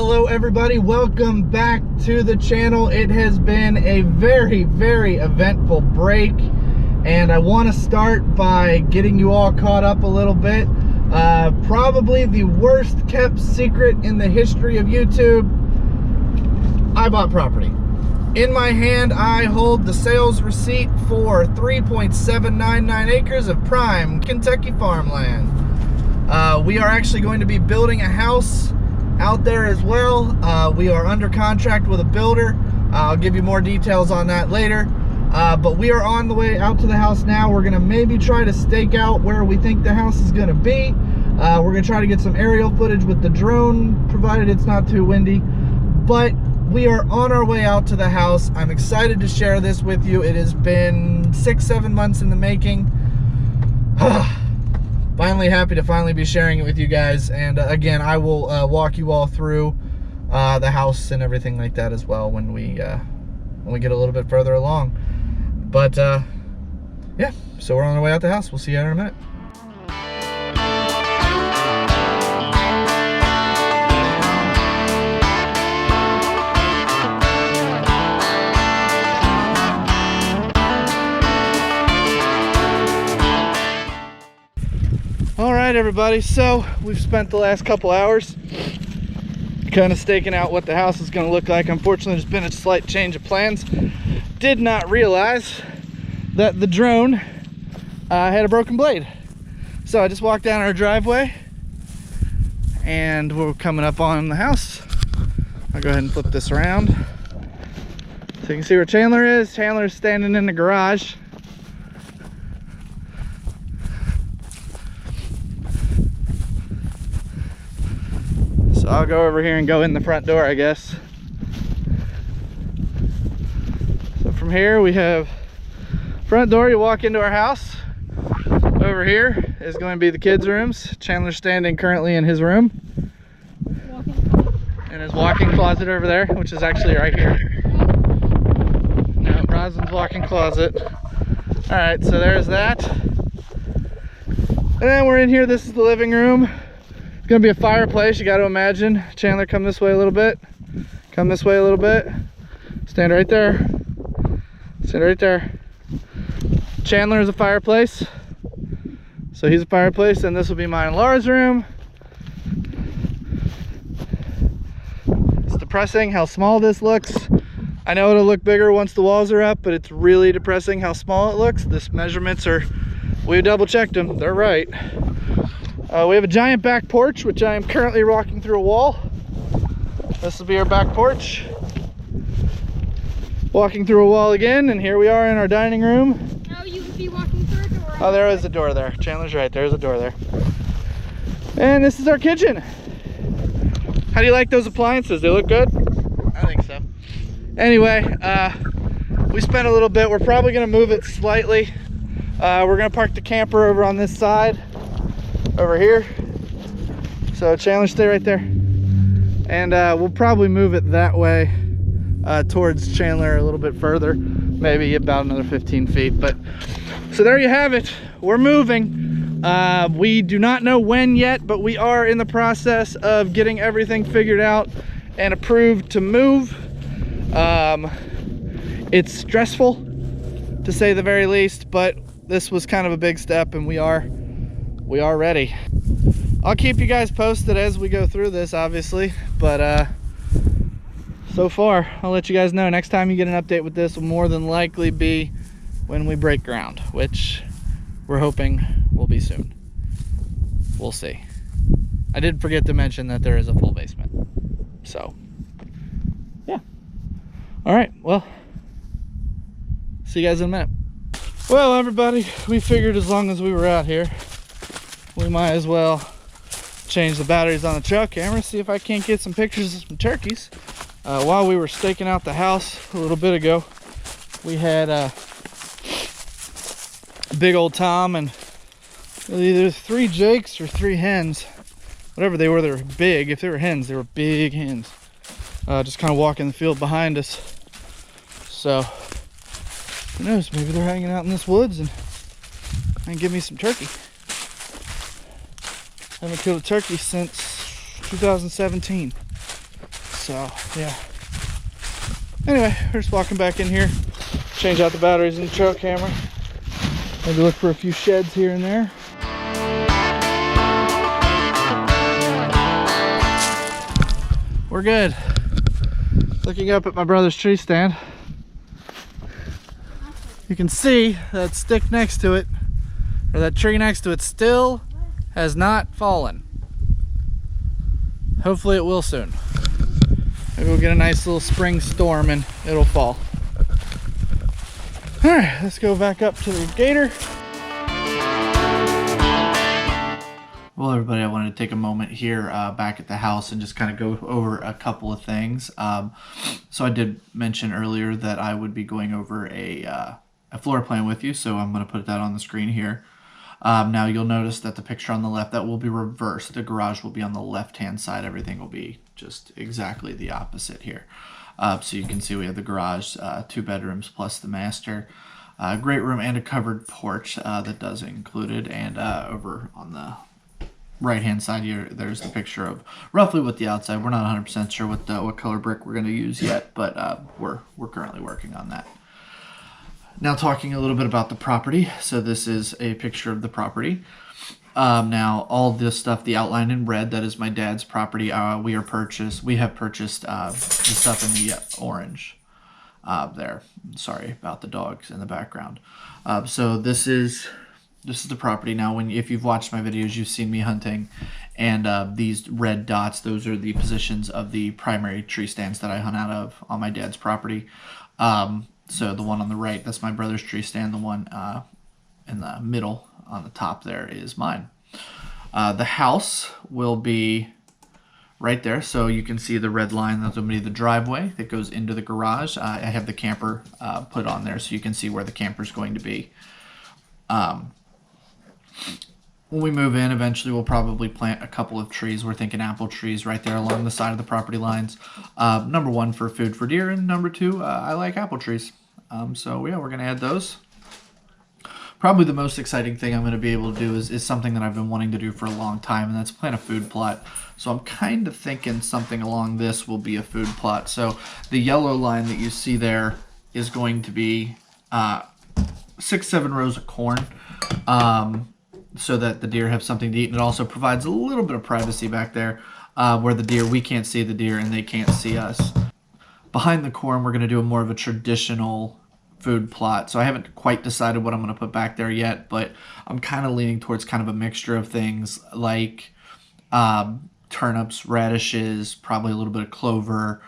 Hello everybody, welcome back to the channel. It has been a very eventful break, and I want to start by getting you all caught up a little bit. Probably the worst kept secret in the history of YouTube. I bought property. In my hand, I hold the sales receipt for 3.799 acres of prime Kentucky farmland. We are actually going to be building a house out there as well. We are under contract with a builder. I'll give you more details on that later. But we are on the way out to the house now. We're gonna maybe try to stake out where we think the house is gonna be. We're gonna try to get some aerial footage with the drone, provided it's not too windy. But we are on our way out to the house. I'm excited to share this with you. It has been 6-7 months in the making. Finally happy to finally be sharing it with you guys, and again, I will walk you all through the house and everything like that as well when we get a little bit further along. But yeah, so we're on our way out the house. We'll see you in a minute. All right, everybody, so we've spent the last couple hours kind of staking out what the house is going to look like. Unfortunately, there's been a slight change of plans. Did not realize that the drone had a broken blade. So I just walked down our driveway and we're coming up on the house. I'll go ahead and flip this around so you can see where Chandler is. Chandler is standing in the garage. I'll go over here and go in the front door, I guess. So from here we have front door. You walk into our house. Over here is going to be the kids' rooms. Chandler's standing currently in his room. And his walk-in closet over there, which is actually right here. No, Rosalind's walk-in closet. All right, so there's that. And then we're in here. This is the living room. Gonna be a fireplace, you got to imagine. Chandler, come this way a little bit. Come this way a little bit. Stand right there. Stand right there. Chandler is a fireplace. So he's a fireplace, and this will be mine and Laura's room. It's depressing how small this looks. I know it'll look bigger once the walls are up, but it's really depressing how small it looks. This measurements are, we double checked them, they're right. We have a giant back porch, which I am currently walking through a wall. This will be our back porch. Walking through a wall again, and here we are in our dining room. Oh, you would be walking through a door. Oh, there is a door there. Chandler's right, there's a door there. And this is our kitchen. How do you like those appliances? They look good? I think so. Anyway, we spent a little bit. We're probably gonna move it slightly. We're gonna park the camper over on this side. Over here. So Chandler, stay right there, and we'll probably move it that way towards Chandler a little bit further, maybe about another 15 feet. But so there you have it. We're moving. We do not know when yet, but we are in the process of getting everything figured out and approved to move. It's stressful to say the very least, but this was kind of a big step, and we are ready. I'll keep you guys posted as we go through this, obviously, but so far I'll let you guys know. Next time you get an update with this will more than likely be when we break ground, which we're hoping will be soon. We'll see. I did forget to mention that there is a full basement, so yeah. All right, well, see you guys in a minute. Well, everybody, we figured as long as we were out here, we might as well change the batteries on the trail camera, see if I can't get some pictures of some turkeys. While we were staking out the house a little bit ago, we had big old Tom and either 3 jakes or 3 hens. Whatever they were big. If they were hens, they were big hens. Just kind of walking the field behind us. So, who knows, maybe they're hanging out in this woods and give me some turkey. Haven't killed a turkey since 2017. So yeah. Anyway, we're just walking back in here, change out the batteries in the trail camera, maybe look for a few sheds here and there. We're good. Looking up at my brother's tree stand, you can see that stick next to it, or that tree next to it, still has not fallen. Hopefully it will soon. Maybe we'll get a nice little spring storm and it'll fall. All right, let's go back up to the gator. Well, everybody, I wanted to take a moment here back at the house and just kind of go over a couple of things. So I did mention earlier that I would be going over a floor plan with you, so I'm going to put that on the screen here. Now you'll notice that the picture on the left, that will be reversed. The garage will be on the left-hand side. Everything will be just exactly the opposite here. So you can see we have the garage, 2 bedrooms plus the master, great room and a covered porch that does included. And over on the right-hand side here, there's the picture of roughly what the outside. We're not 100% sure what color brick we're going to use yet, but we're currently working on that. Now talking a little bit about the property. So this is a picture of the property. Now all this stuff, the outline in red, that is my dad's property. We have purchased the stuff in the orange there. Sorry about the dogs in the background. So this is the property. Now if you've watched my videos, you've seen me hunting, and these red dots, those are the positions of the primary tree stands that I hunt out of on my dad's property. So the one on the right, that's my brother's tree stand. The one in the middle on the top there is mine. The house will be right there. So you can see the red line. That's going to be the driveway that goes into the garage. I have the camper put on there so you can see where the camper is going to be. When we move in, eventually we'll probably plant a couple of trees. We're thinking apple trees right there along the side of the property lines. Number 1, for food for deer, and number 2, I like apple trees. So yeah, we're going to add those. Probably the most exciting thing I'm going to be able to do is something that I've been wanting to do for a long time, and that's plant a food plot. So I'm kind of thinking something along this will be a food plot. So the yellow line that you see there is going to be 6-7 rows of corn. So that the deer have something to eat, and it also provides a little bit of privacy back there where the deer, we can't see the deer and they can't see us. Behind the corn, we're going to do more of a traditional food plot. So I haven't quite decided what I'm going to put back there yet, but I'm kind of leaning towards kind of a mixture of things like turnips, radishes, probably a little bit of clover,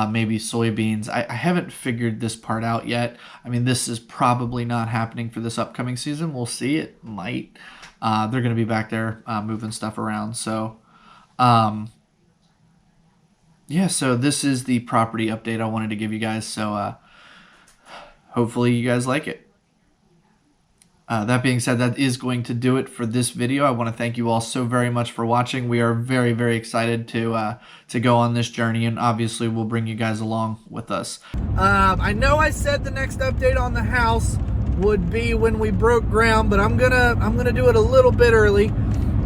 maybe soybeans. I haven't figured this part out yet. I mean, this is probably not happening for this upcoming season. We'll see. It might. They're going to be back there moving stuff around. So, yeah, so this is the property update I wanted to give you guys. So hopefully you guys like it. That being said, that is going to do it for this video. I want to thank you all so very much for watching. We are very, very excited to go on this journey, and obviously we'll bring you guys along with us. I know I said the next update on the house would be when we broke ground, but I'm gonna do it a little bit early.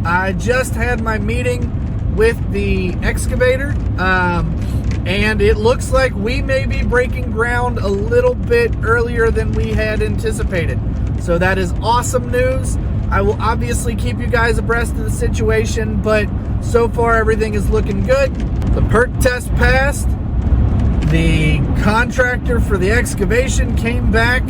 I just had my meeting with the excavator, and it looks like we may be breaking ground a little bit earlier than we had anticipated. So that is awesome news. I will obviously keep you guys abreast of the situation, but so far everything is looking good. The perk test passed. The contractor for the excavation came back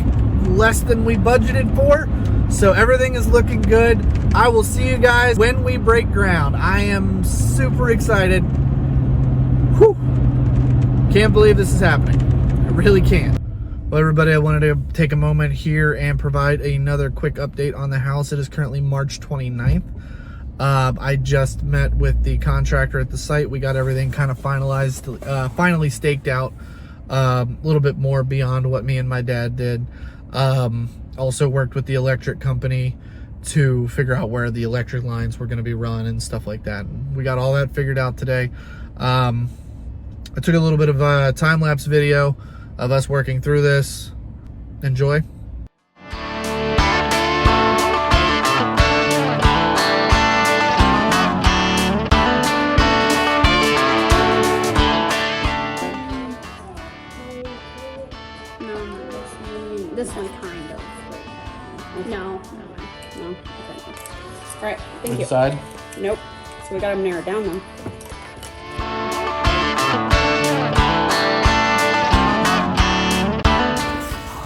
less than we budgeted for. So everything is looking good. I will see you guys when we break ground. I am super excited. Whew. Can't believe this is happening. I really can't. Well, everybody, I wanted to take a moment here and provide another quick update on the house. It is currently March 29th. I just met with the contractor at the site. We got everything kind of finalized, finally staked out a little bit more beyond what me and my dad did. Also worked with the electric company to figure out where the electric lines were going to be run and stuff like that. We got all that figured out today. I took a little bit of a time-lapse video of us working through this. Enjoy. No. No. Okay. All right. Thank you. Inside? Nope. So we got them narrowed down then.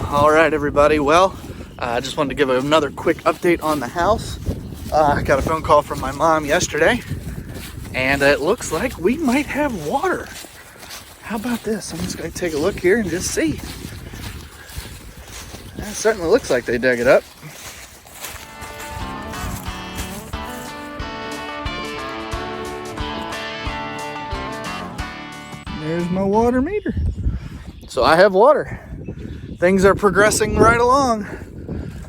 All right, everybody. Well, I just wanted to give another quick update on the house. I got a phone call from my mom yesterday, and it looks like we might have water. How about this? I'm just going to take a look here and just see. It certainly looks like they dug it up. There's my water meter. So I have water. Things are progressing right along.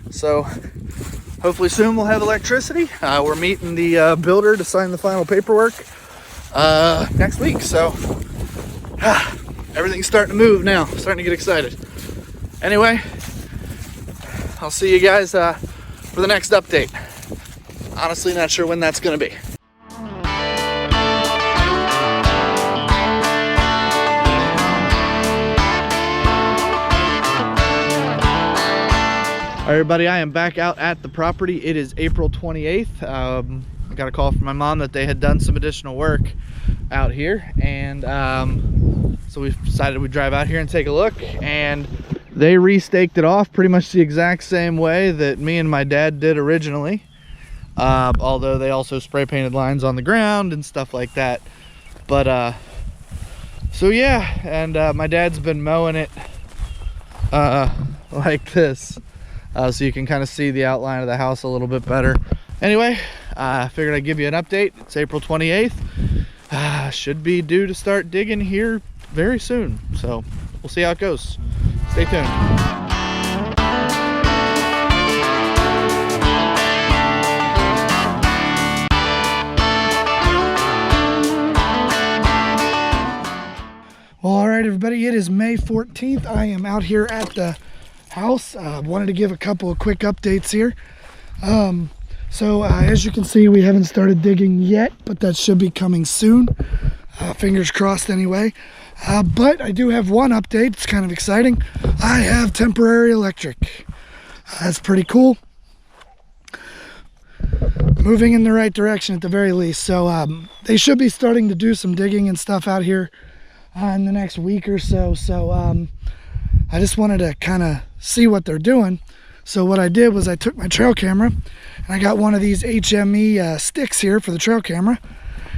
So hopefully soon we'll have electricity. We're meeting the builder to sign the final paperwork next week. So everything's starting to move now. Starting to get excited. Anyway, I'll see you guys for the next update. Honestly, not sure when that's going to be. All right, everybody, I am back out at the property. It is April 28th. I got a call from my mom that they had done some additional work out here, and so we decided we'd drive out here and take a look, and they re-staked it off pretty much the exact same way that me and my dad did originally, although they also spray painted lines on the ground and stuff like that. But so yeah, and my dad's been mowing it like this. So you can kind of see the outline of the house a little bit better. Anyway, I figured I'd give you an update. It's April 28th. Should be due to start digging here very soon. So we'll see how it goes. Stay tuned. Well, all right, everybody, it is May 14th. I am out here at the house. Wanted to give a couple of quick updates here. So as you can see, we haven't started digging yet, but that should be coming soon. Fingers crossed anyway. But I do have one update. It's kind of exciting. I have temporary electric. That's pretty cool. Moving in the right direction at the very least. So they should be starting to do some digging and stuff out here in the next week or so. So I just wanted to kind of see what they're doing. So what I did was I took my trail camera and I got one of these HME sticks here for the trail camera,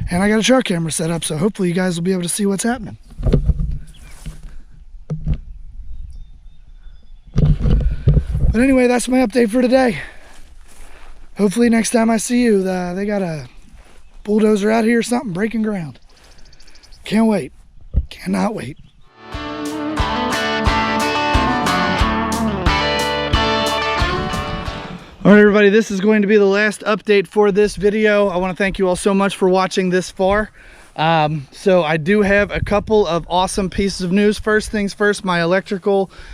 and I got a trail camera set up, so hopefully you guys will be able to see what's happening. But anyway, that's my update for today. Hopefully next time I see you, they got a bulldozer out here or something breaking ground. Can't wait. Cannot wait. All right, everybody, this is going to be the last update for this video. I want to thank you all so much for watching this far. So I do have a couple of awesome pieces of news. First things first, my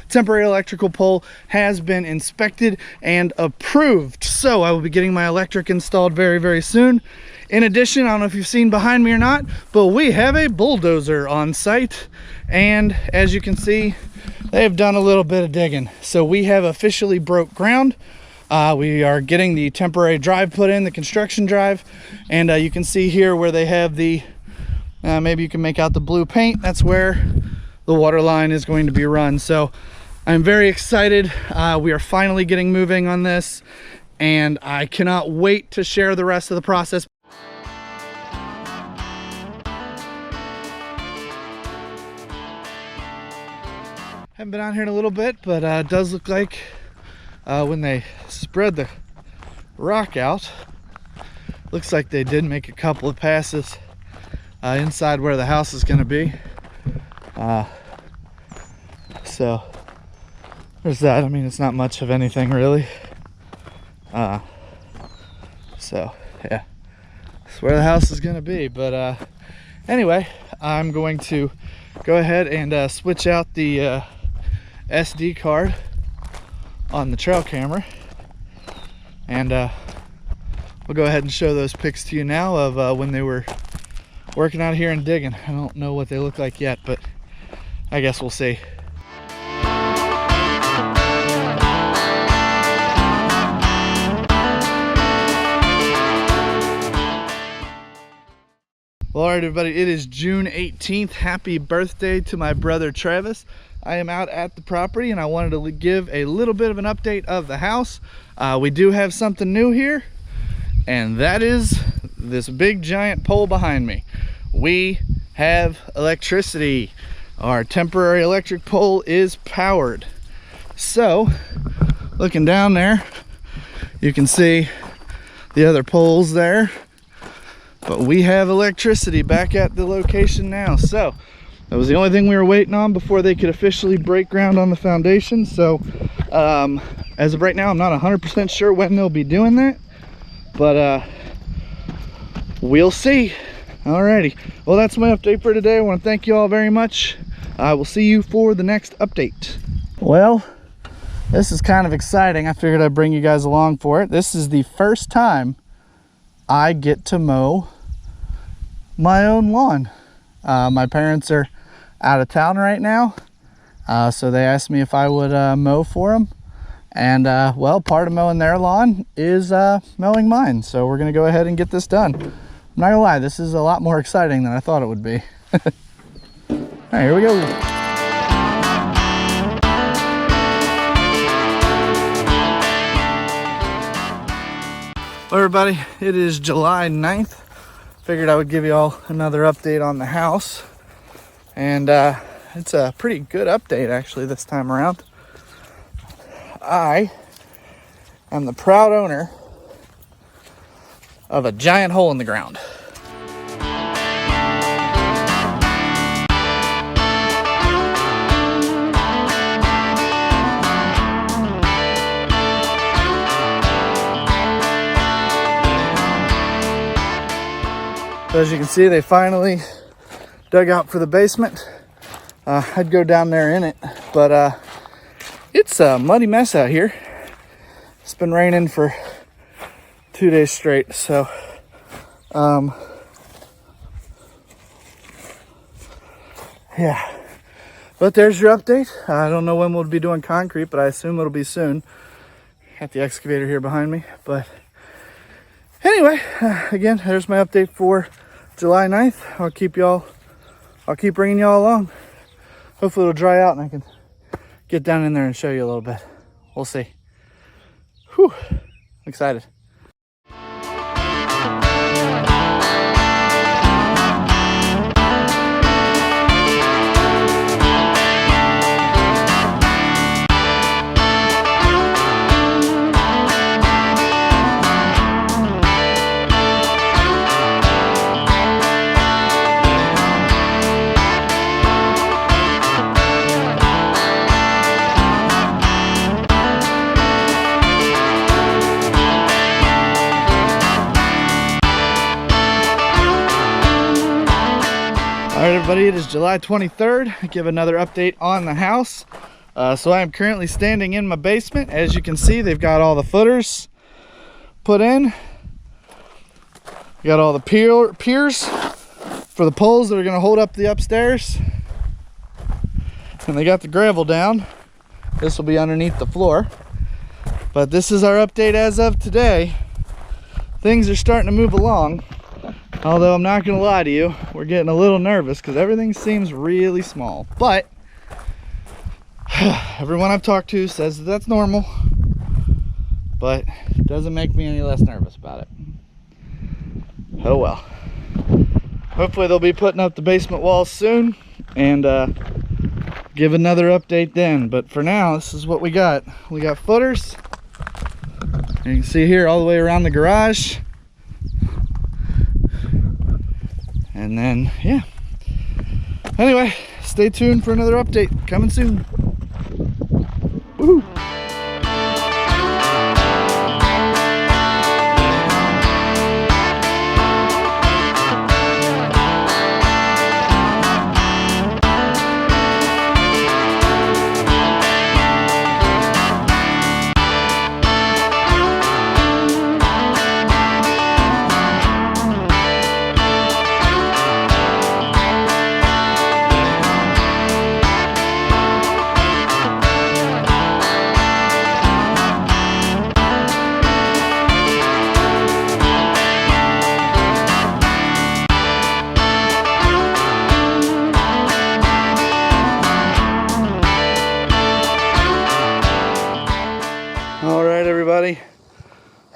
temporary electrical pole has been inspected and approved. So I will be getting my electric installed very, very soon. In addition, I don't know if you've seen behind me or not, but we have a bulldozer on site. And as you can see, they have done a little bit of digging. So we have officially broke ground. We are getting the temporary drive put in, the construction drive, and you can see here where they have the, maybe you can make out the blue paint. That's where the water line is going to be run. So I'm very excited. We are finally getting moving on this, and I cannot wait to share the rest of the process. Haven't been on here in a little bit, but it does look like when they spread the rock out, looks like they did make a couple of passes inside where the house is going to be. So there's that. I mean, it's not much of anything really. So yeah, that's where the house is going to be. But anyway, I'm going to go ahead and switch out the SD card on the trail camera, and we'll go ahead and show those pics to you now of when they were working out here and digging. I don't know what they look like yet, but I guess we'll see. Well, all right, everybody, it is June 18th. Happy birthday to my brother Travis. I am out at the property and I wanted to give a little bit of an update of the house. We do have something new here, and that is this big giant pole behind me. We have electricity. Our temporary electric pole is powered. So, looking down there, you can see the other poles there. But we have electricity back at the location now. So that was the only thing we were waiting on before they could officially break ground on the foundation. So as of right now, I'm not 100% sure when they'll be doing that, but we'll see. Alrighty, well, that's my update for today. I want to thank you all very much. I will see you for the next update. Well, this is kind of exciting. I figured I'd bring you guys along for it. This is the first time I get to mow my own lawn. My parents are out of town right now, so they asked me if I would mow for them. And well, part of mowing their lawn is mowing mine. So we're gonna go ahead and get this done. I'm not gonna lie, this is a lot more exciting than I thought it would be. All right, here we go. Well, everybody, it is July 9th. Figured I would give you all another update on the house. And it's a pretty good update actually this time around. I am the proud owner of a giant hole in the ground. So as you can see, they finally dug out for the basement. I'd go down there in it, but it's a muddy mess out here. It's been raining for 2 days straight, so yeah. But there's your update. I don't know when we'll be doing concrete, but I assume it'll be soon. Got the excavator here behind me, but anyway, again, there's my update for July 9th. I'll keep bringing y'all along. Hopefully it'll dry out and I can get down in there and show you a little bit. We'll see. Whew, I'm excited. All right, everybody, it is July 23rd. I give another update on the house. So I am currently standing in my basement. As you can see, they've got all the footers put in. We got all the piers for the poles that are going to hold up the upstairs. And they got the gravel down. This will be underneath the floor. But this is our update as of today. Things are starting to move along. Although I'm not gonna lie to you, we're getting a little nervous because everything seems really small. But everyone I've talked to says that that's normal, but it doesn't make me any less nervous about it. Oh well. Hopefully they'll be putting up the basement walls soon and give another update then. But for now, this is what we got. We got footers. You can see here all the way around the garage. And then, yeah. Anyway, stay tuned for another update coming soon. Woohoo!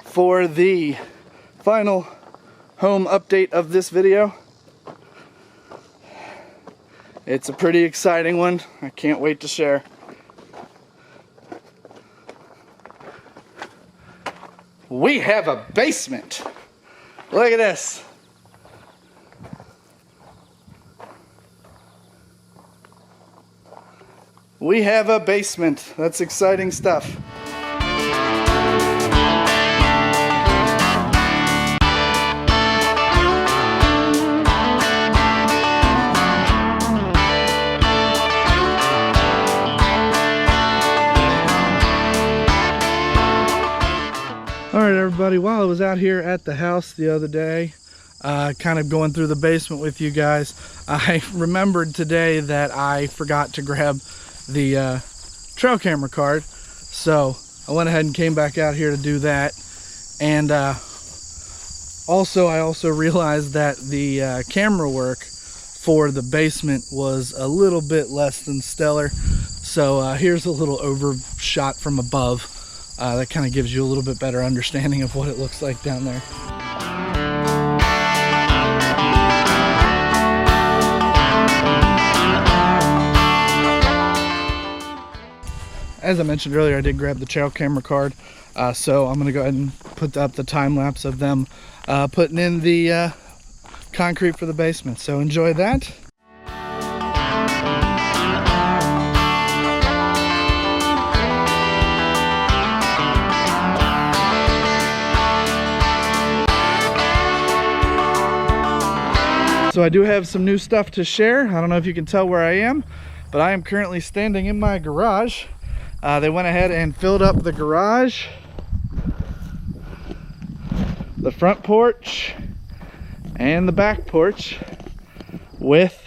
for the final home update of this video. It's a pretty exciting one. I can't wait to share. We have a basement. Look at this. We have a basement. That's exciting stuff. Alright everybody, while I was out here at the house the other day, kind of going through the basement with you guys, I remembered today that I forgot to grab the trail camera card. So I went ahead and came back out here to do that. And I also realized that the camera work for the basement was a little bit less than stellar. So here's a little overshot from above. That kind of gives you a little bit better understanding of what it looks like down there. As I mentioned earlier, I did grab the trail camera card, so I'm going to go ahead and put up the time lapse of them putting in the concrete for the basement. So enjoy that. So I do have some new stuff to share. I don't know if you can tell where I am, but I am currently standing in my garage. They went ahead and filled up the garage, the front porch, and the back porch with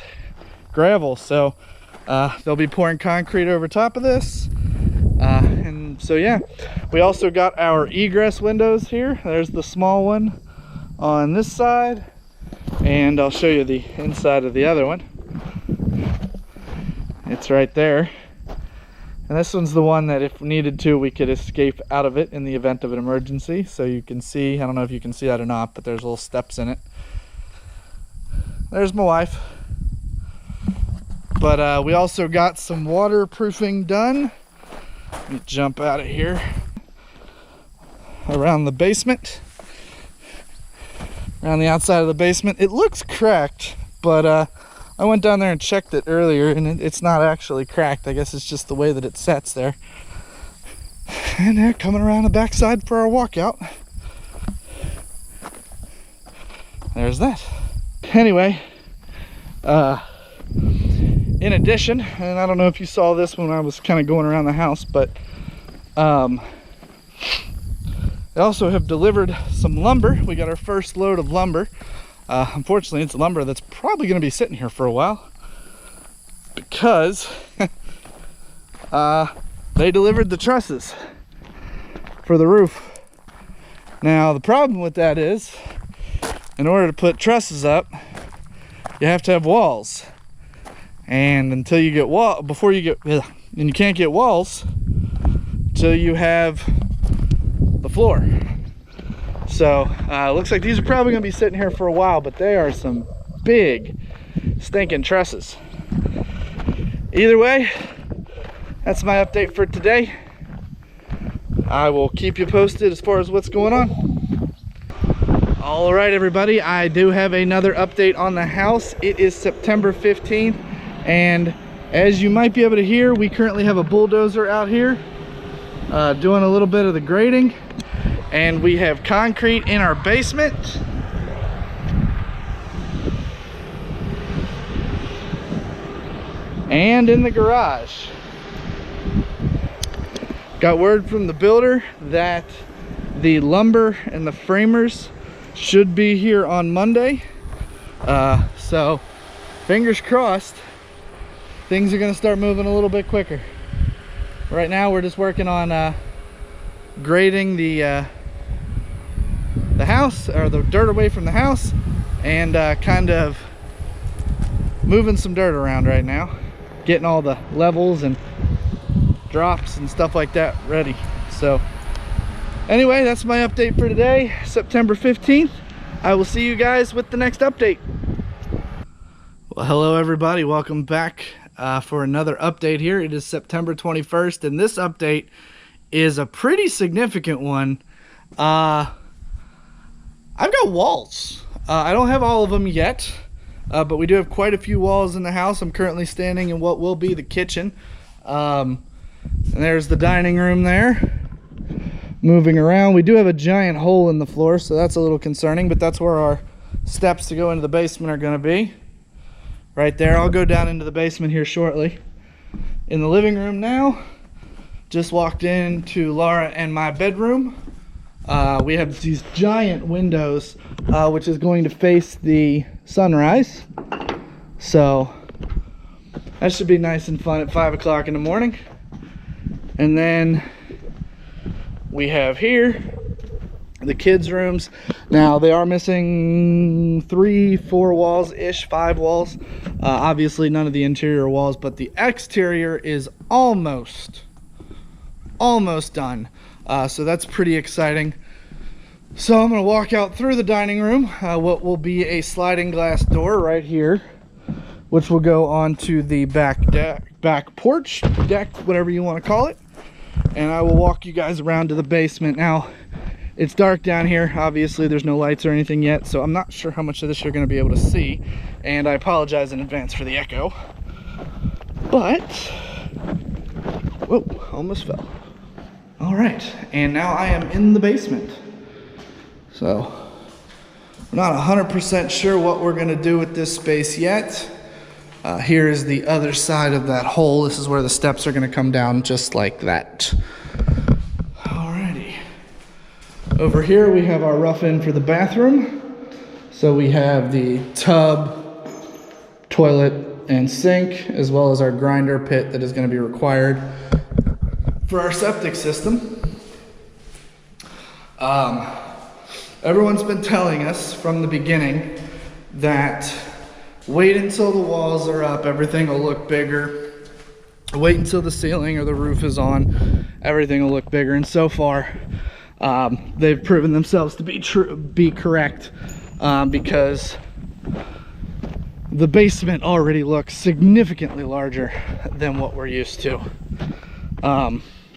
gravel. So they'll be pouring concrete over top of this. And so yeah, we also got our egress windows here. There's the small one on this side, and I'll show you the inside of the other one. It's right there. And this one's the one that if needed to, we could escape out of it in the event of an emergency. So you can see, I don't know if you can see that or not, but there's little steps in it. There's my wife. But we also got some waterproofing done. Let me jump out of here. Around the basement. Around the outside of the basement. It looks cracked, but I went down there and checked it earlier, and it's not actually cracked. I guess it's just the way that it sets there. And they're coming around the backside for our walkout. There's that. Anyway, in addition, and I don't know if you saw this when I was kind of going around the house, but they also have delivered some lumber. We got our first load of lumber. Unfortunately, it's lumber that's probably going to be sitting here for a while because they delivered the trusses for the roof. Now, the problem with that is, in order to put trusses up, you have to have walls. And until you get and you can't get walls until you have the floor. So looks like these are probably going to be sitting here for a while, but they are some big stinking trusses. Either way, that's my update for today. I will keep you posted as far as what's going on. All right, everybody, I do have another update on the house. It is September 15th, and as you might be able to hear, we currently have a bulldozer out here doing a little bit of the grading. And we have concrete in our basement. And in the garage. Got word from the builder that the lumber and the framers should be here on Monday. So fingers crossed, things are gonna start moving a little bit quicker. Right now we're just working on grading the house, or the dirt away from the house, and kind of moving some dirt around right now, getting all the levels and drops and stuff like that ready. So Anyway, that's my update for today, September 15th. I will see you guys with the next update. Well, hello everybody, welcome back for another update here. It is September 21st, and this update is a pretty significant one. I've got walls. I don't have all of them yet, but we do have quite a few walls in the house. I'm currently standing in what will be the kitchen. And there's the dining room there. Moving around, we do have a giant hole in the floor, so that's a little concerning, but that's where our steps to go into the basement are going to be. Right there. I'll go down into the basement here shortly. In the living room now, just walked into Laura and my bedroom. We have these giant windows, which is going to face the sunrise. So that should be nice and fun at 5 o'clock in the morning. And then we have here the kids' rooms. Now they are missing 3-4 walls ish, 5 walls. Obviously none of the interior walls, but the exterior is almost done. So that's pretty exciting. So I'm gonna walk out through the dining room, what will be a sliding glass door right here, which will go onto the back porch, deck, whatever you want to call it. And I will walk you guys around to the basement. Now, it's dark down here. Obviously, there's no lights or anything yet, so I'm not sure how much of this you're going to be able to see. And I apologize in advance for the echo. But, whoa, almost fell. All right, and now I am in the basement. So, I'm not 100% sure what we're going to do with this space yet. Here is the other side of that hole. This is where the steps are going to come down just like that. Alrighty. Over here we have our rough-in for the bathroom. So we have the tub, toilet, and sink, as well as our grinder pit that is going to be required for our septic system. Everyone's been telling us from the beginning that wait until the walls are up, everything will look bigger. Wait until the ceiling or the roof is on, everything will look bigger. And so far, they've proven themselves to be correct, because the basement already looks significantly larger than what we're used to.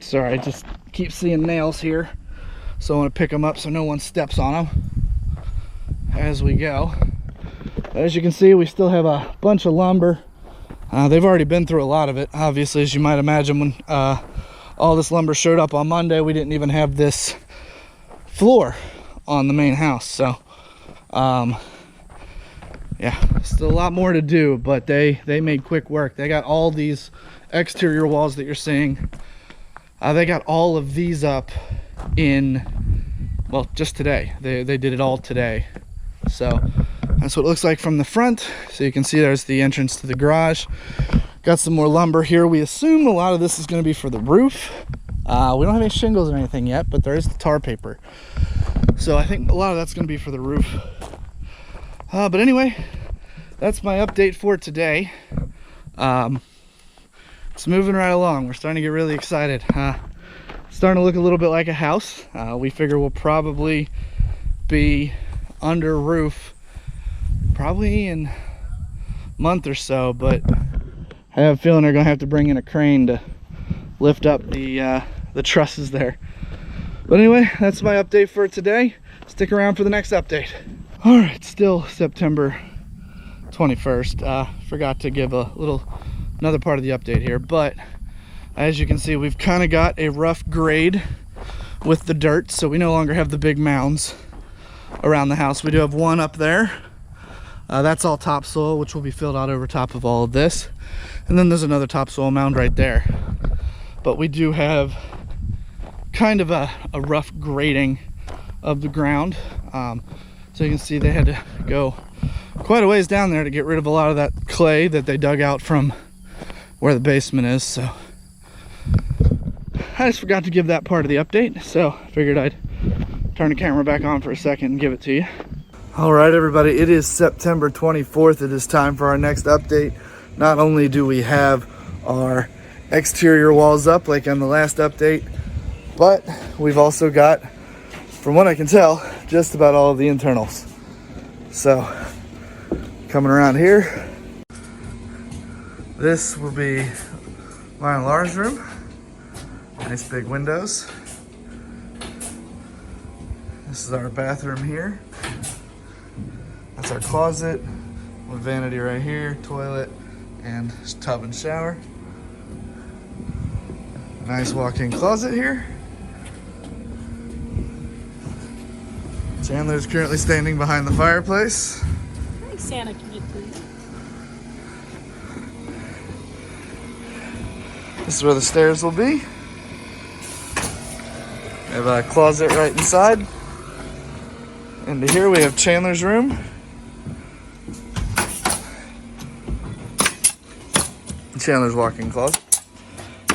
Sorry, I just keep seeing nails here, so I want to pick them up so no one steps on them as we go. As you can see, we still have a bunch of lumber. They've already been through a lot of it. Obviously, as you might imagine, when all this lumber showed up on Monday, we didn't even have this floor on the main house. So, yeah, still a lot more to do, but they made quick work. They got all these exterior walls that you're seeing. They got all of these up in, well, just today. They did it all today. So that's what it looks like from the front. So you can see there's the entrance to the garage. Got some more lumber here. We assume a lot of this is going to be for the roof. We don't have any shingles or anything yet, but there is the tar paper. So I think a lot of that's going to be for the roof. But anyway, that's my update for today. It's moving right along. We're starting to get really excited. Starting to look a little bit like a house. We figure we'll probably be under roof probably in a month or so, but I have a feeling they're gonna have to bring in a crane to lift up the trusses there. But anyway, that's my update for today. Stick around for the next update. All right, still September 21st. Forgot to give another part of the update here, but as you can see, we've kind of got a rough grade with the dirt, so we no longer have the big mounds around the house. We do have one up there. That's all topsoil, which will be filled out over top of all of this. And then there's another topsoil mound right there. But we do have kind of a rough grading of the ground. So you can see they had to go quite a ways down there to get rid of a lot of that clay that they dug out from where the basement is. So I just forgot to give that part of the update, so I figured I'd turn the camera back on for a second and give it to you. All right, everybody, it is September 24th. It is time for our next update. Not only do we have our exterior walls up like on the last update, but we've also got from what I can tell, just about all of the internals. So, coming around here, this will be mine and Laura's room. Nice big windows. This is our bathroom here. That's our closet with vanity right here, toilet, and tub and shower. Nice walk-in closet here. Chandler's currently standing behind the fireplace. I think Santa can get through. This is where the stairs will be. We have a closet right inside. Into here we have Chandler's room. Chandler's walk-in closet.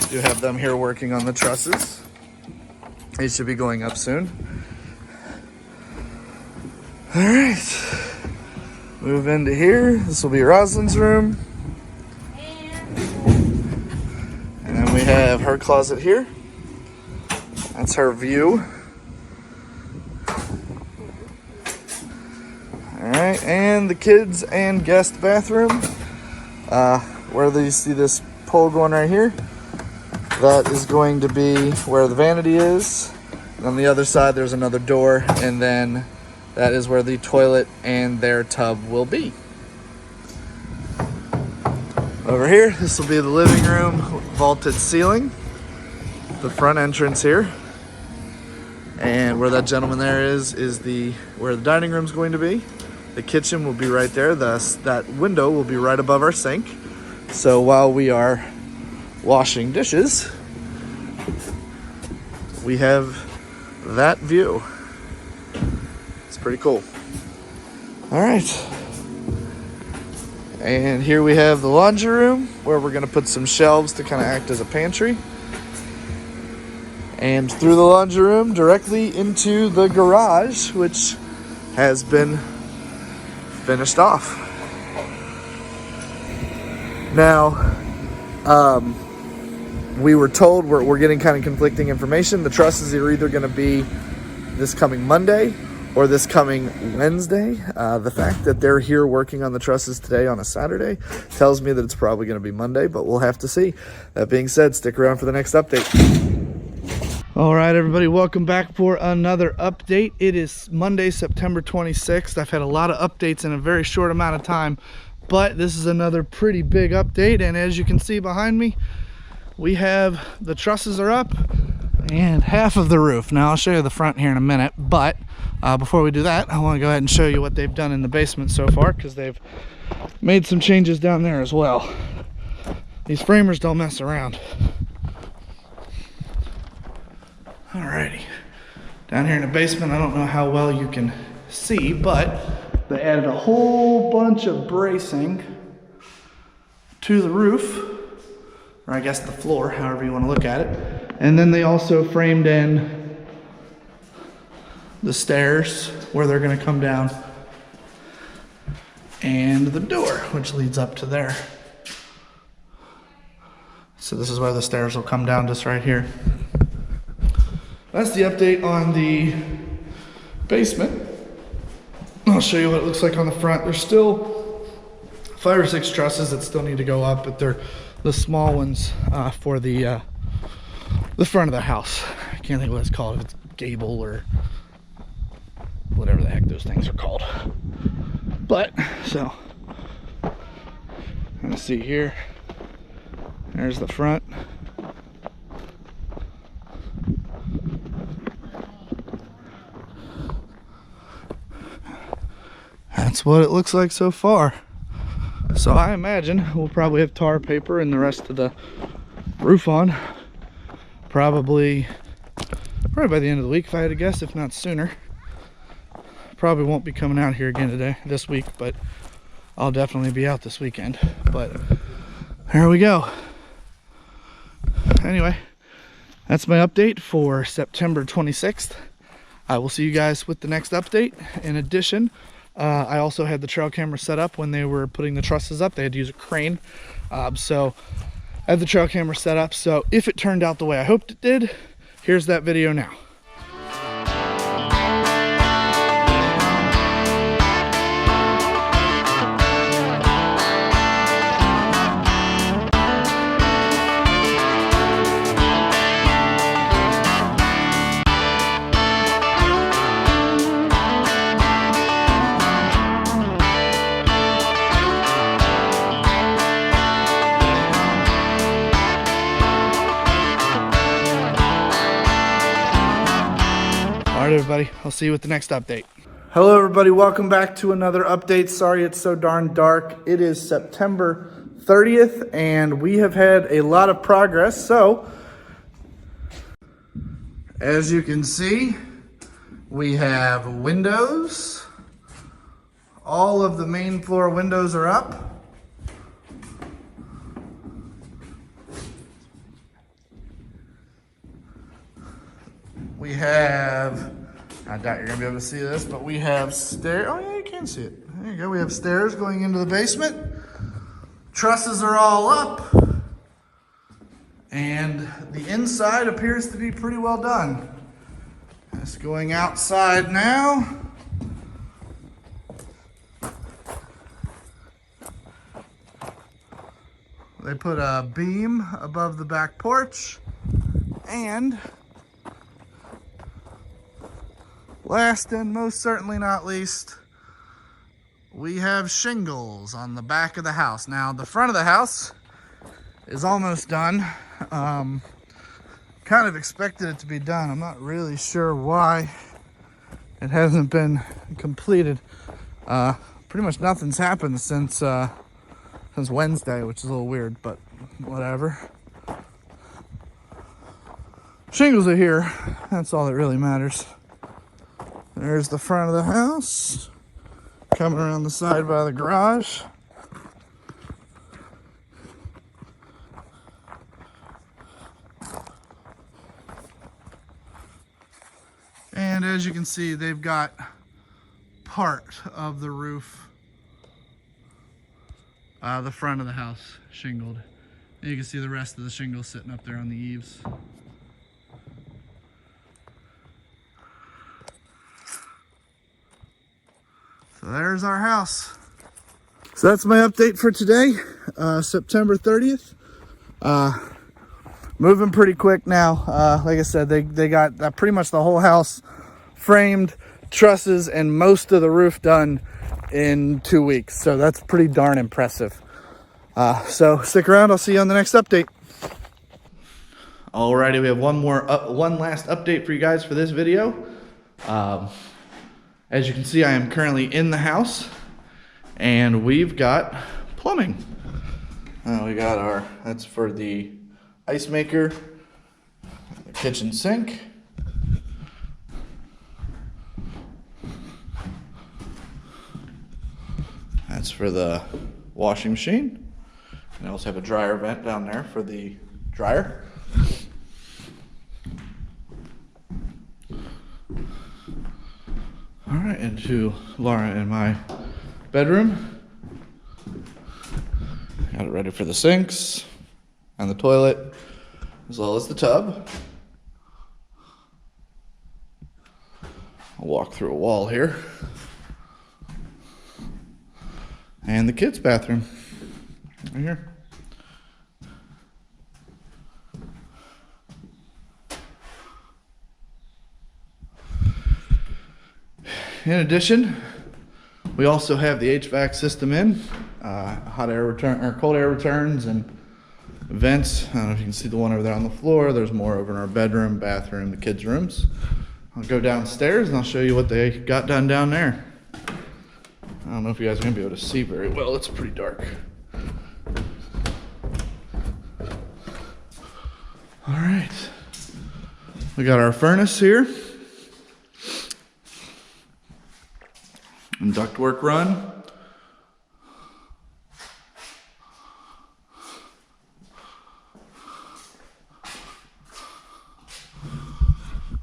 You have them here working on the trusses. They should be going up soon. All right, move into here. This will be Rosalind's room. And then we have her closet here. That's her view. All right, and the kids and guest bathroom. Where you see this pole going right here, that is going to be where the vanity is. And on the other side, there's another door, and then that is where the toilet and their tub will be. Over here, this will be the living room, vaulted ceiling. The front entrance here. And where that gentleman there is where the dining room is going to be. The kitchen will be right there. That window will be right above our sink. So while we are washing dishes, we have that view. It's pretty cool. All right. And here we have the laundry room where we're going to put some shelves to kind of act as a pantry. And through the laundry room directly into the garage, which has been finished off. Now, we were told we're getting kind of conflicting information. The trusses are either going to be this coming Monday or this coming Wednesday. The fact that they're here working on the trusses today on a Saturday tells me that it's probably going to be Monday, but we'll have to see. That being said, stick around for the next update. All right, everybody, welcome back for another update. It is Monday, September 26th. I've had a lot of updates in a very short amount of time, but this is another pretty big update. And as you can see behind me, we have the trusses are up and half of the roof. Now I'll show you the front here in a minute, but before we do that, I want to go ahead and show you what they've done in the basement so far, because they've made some changes down there as well. These framers don't mess around. Alrighty, down here in the basement, I don't know how well you can see, but they added a whole bunch of bracing to the roof, or I guess the floor, however you want to look at it. And then they also framed in the stairs where they're going to come down, and the door, which leads up to there. So this is where the stairs will come down, just right here. That's the update on the basement. I'll show you what it looks like on the front. There's still 5 or 6 trusses that still need to go up, but they're the small ones for the front of the house. I can't think of what it's called, if it's gable or whatever the heck those things are called. But, so, I'm gonna see here. There's the front. That's what it looks like so far. So I imagine we'll probably have tar paper and the rest of the roof on probably by the end of the week, if I had to guess, if not sooner. Probably won't be coming out here again this week, but I'll definitely be out this weekend. But there we go. Anyway, that's my update for September 26th. I will see you guys with the next update. In addition, I also had the trail camera set up when they were putting the trusses up. They had to use a crane. So I had the trail camera set up. So if it turned out the way I hoped it did, here's that video now. buddy. I'll see you with the next update. Hello, everybody. Welcome back to another update. Sorry it's so darn dark. It is September 30th, and we have had a lot of progress. So, as you can see, we have windows. All of the main floor windows are up. We have, I doubt you're gonna be able to see this, but we have stairs. Oh yeah, you can see it. There you go. We have stairs going into the basement. Trusses are all up. And the inside appears to be pretty well done. It's going outside now. They put a beam above the back porch, and last and most certainly not least, we have shingles on the back of the house. Now, the front of the house is almost done. Kind of expected it to be done. I'm not really sure why it hasn't been completed. Pretty much nothing's happened since Wednesday, which is a little weird, but whatever. Shingles are here. That's all that really matters. There's the front of the house, coming around the side by the garage. And as you can see, they've got part of the roof, the front of the house shingled. And you can see the rest of the shingles sitting up there on the eaves. So there's our house. So that's my update for today, September 30th. Moving pretty quick now. Like I said, they got pretty much the whole house framed, trusses, and most of the roof done in 2 weeks. So that's pretty darn impressive. So stick around. I'll see you on the next update. Alrighty, we have one last update for you guys for this video. As you can see, I am currently in the house, and we've got plumbing. We got that's for the ice maker, the kitchen sink, that's for the washing machine, and I also have a dryer vent down there for the dryer. All right, into Laura and my bedroom. Got it ready for the sinks and the toilet, as well as the tub. I'll walk through a wall here. And the kids' bathroom, right here. In addition, we also have the HVAC system in, hot air return or cold air returns and vents. I don't know if you can see the one over there on the floor. There's more over in our bedroom, bathroom, the kids' rooms. I'll go downstairs and I'll show you what they got done down there. I don't know if you guys are gonna be able to see very well. It's pretty dark. All right, we got our furnace here. And ductwork run.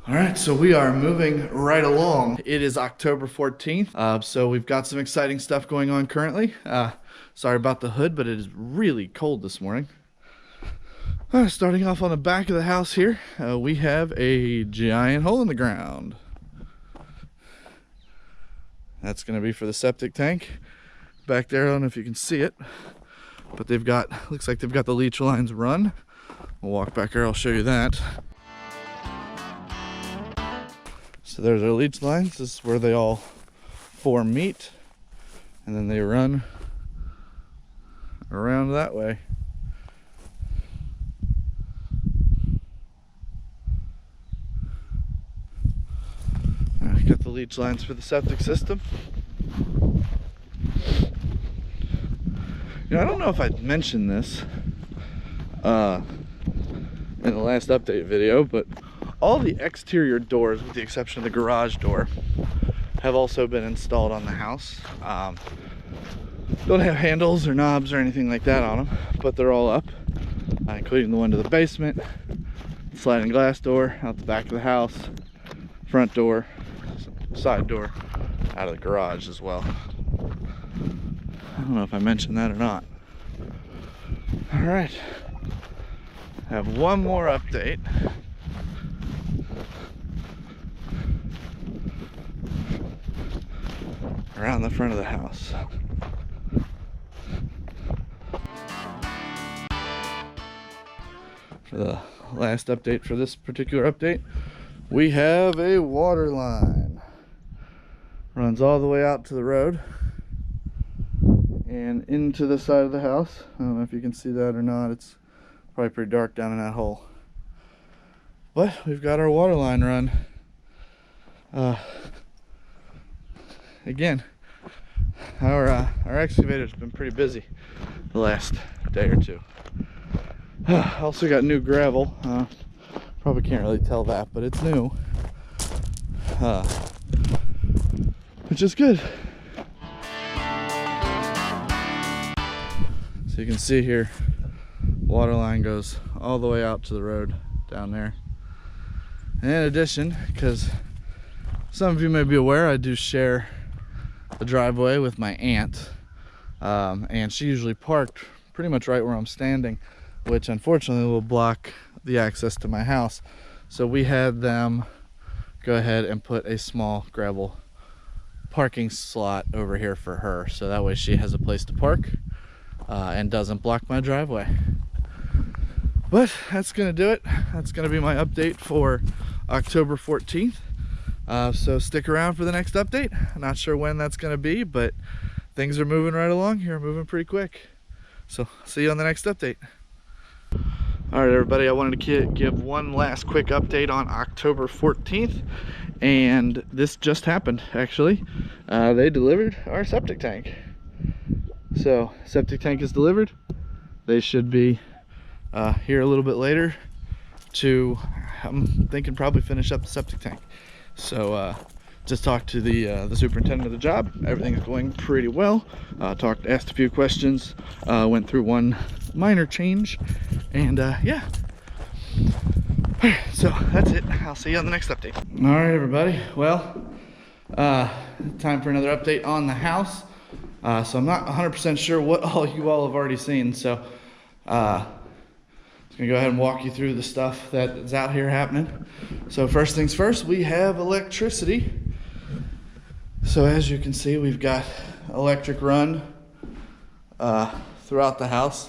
All right, so we are moving right along. It is October 14th, so we've got some exciting stuff going on currently. Sorry about the hood, but it is really cold this morning. Starting off on the back of the house here, we have a giant hole in the ground. That's going to be for the septic tank. Back there, I don't know if you can see it, but they've got, looks like they've got the leach lines run. We'll walk back here, I'll show you that. So there's our leach lines. This is where they all form meet, and then they run around that way. leach lines for the septic system. You know, I don't know if I mentioned this in the last update video, but all the exterior doors, with the exception of the garage door, have also been installed on the house. Don't have handles or knobs or anything like that on them, but they're all up, including the one to the basement, sliding glass door out the back of the house, front door, side door out of the garage as well. I don't know if I mentioned that or not. All right, I have one more update. Around the front of the house. For the last update for this particular update, we have a water line. Runs all the way out to the road and into the side of the house. I don't know if you can see that or not. It's probably pretty dark down in that hole. But we've got our water line run. Again, our excavator's been pretty busy the last day or two. Also got new gravel. Probably can't really tell that, but it's new, which is good. So you can see here, water line goes all the way out to the road down there. And in addition, because some of you may be aware, I do share the driveway with my aunt, and she usually parked pretty much right where I'm standing, which unfortunately will block the access to my house. So we had them go ahead and put a small gravel parking slot over here for her, so that way she has a place to park and doesn't block my driveway. But that's gonna do it. That's gonna be my update for October 14th. So stick around for the next update. I'm not sure when that's going to be, but things are moving right along here, moving pretty quick. So see you on the next update. All right, everybody, I wanted to give one last quick update on October 14th, and this just happened, actually. They delivered our septic tank. So septic tank is delivered. They should be here a little bit later to, I'm thinking, probably finish up the septic tank. So just talked to the superintendent of the job. Everything's going pretty well. Asked a few questions, went through one minor change, and yeah. So that's it. I'll see you on the next update. All right, everybody. Well, time for another update on the house. So I'm not 100% sure what all you all have already seen. So I'm gonna go ahead and walk you through the stuff that is out here happening. So first things first, we have electricity. So as you can see, we've got electric run throughout the house.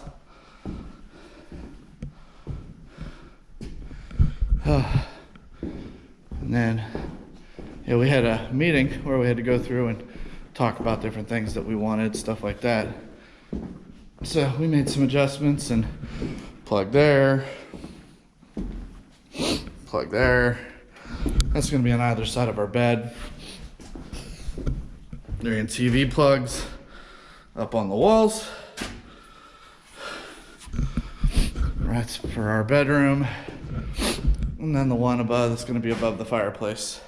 And then, yeah, we had a meeting where we had to go through and talk about different things that we wanted, stuff like that. So we made some adjustments and plug there, plug there. That's going to be on either side of our bed. There are TV plugs up on the walls. That's for our bedroom. And then the one above that's going to be above the fireplace.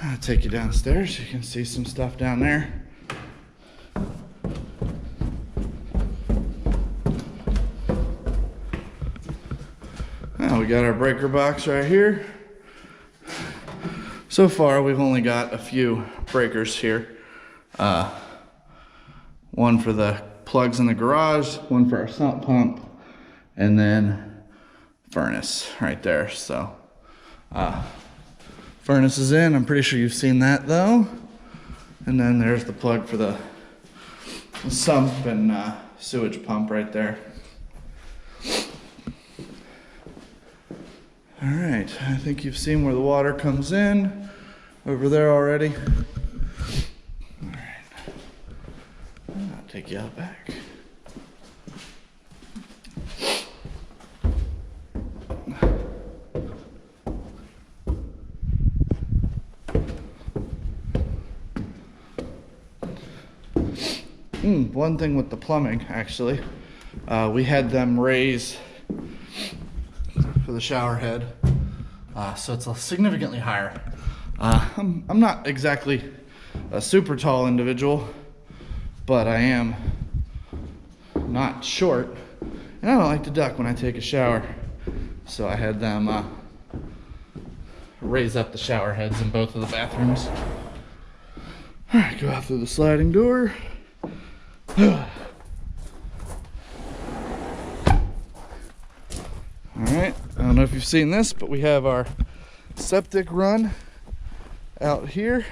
I'll take you downstairs. You can see some stuff down there. Now we got our breaker box right here. So far, we've only got a few breakers here. One for the plugs in the garage, one for our sump pump, and then furnace right there. So furnace is in. I'm pretty sure you've seen that though. And then there's the plug for the sump and sewage pump right there. All right, I think you've seen where the water comes in over there already. All right, I'll take you out back. One thing with the plumbing, actually, we had them raise for the shower head, so it's significantly higher. I'm not exactly a super tall individual, but I am not short, and I don't like to duck when I take a shower, so I had them raise up the shower heads in both of the bathrooms. All right, go out through the sliding door. All right, I don't know if you've seen this, but we have our septic run out here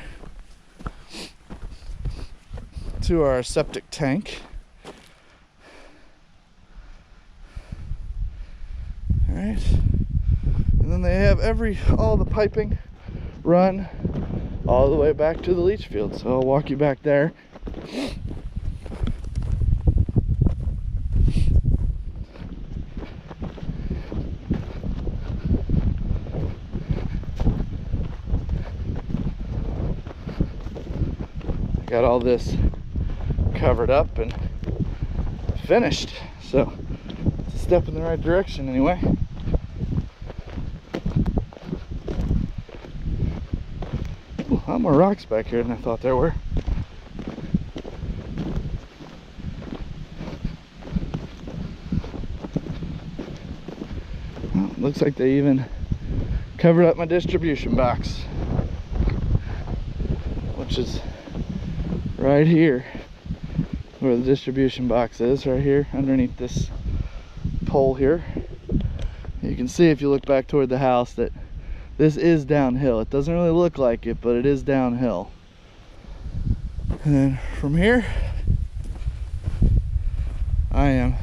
to our septic tank. All right, and then they have all the piping run all the way back to the leach field. So I'll walk you back there. Got all this covered up and finished, so it's a step in the right direction anyway. Ooh, a lot more rocks back here than I thought there were. Well, looks like they even covered up my distribution box, which is right here where the distribution box is, right here underneath this pole here. You can see if you look back toward the house that this is downhill. It doesn't really look like it, but it is downhill. And then from here, I am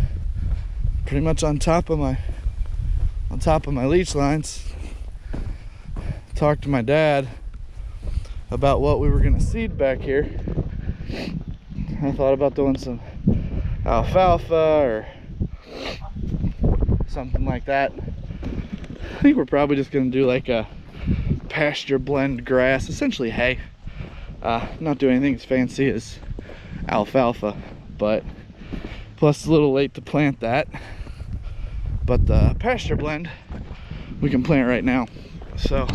pretty much on top of my leach lines. Talked to my dad about what we were gonna seed back here. I thought about doing some alfalfa or something like that. I think we're probably just gonna do like a pasture blend grass, essentially hay. Not doing anything as fancy as alfalfa, but plus a little late to plant that. But the pasture blend we can plant right now. So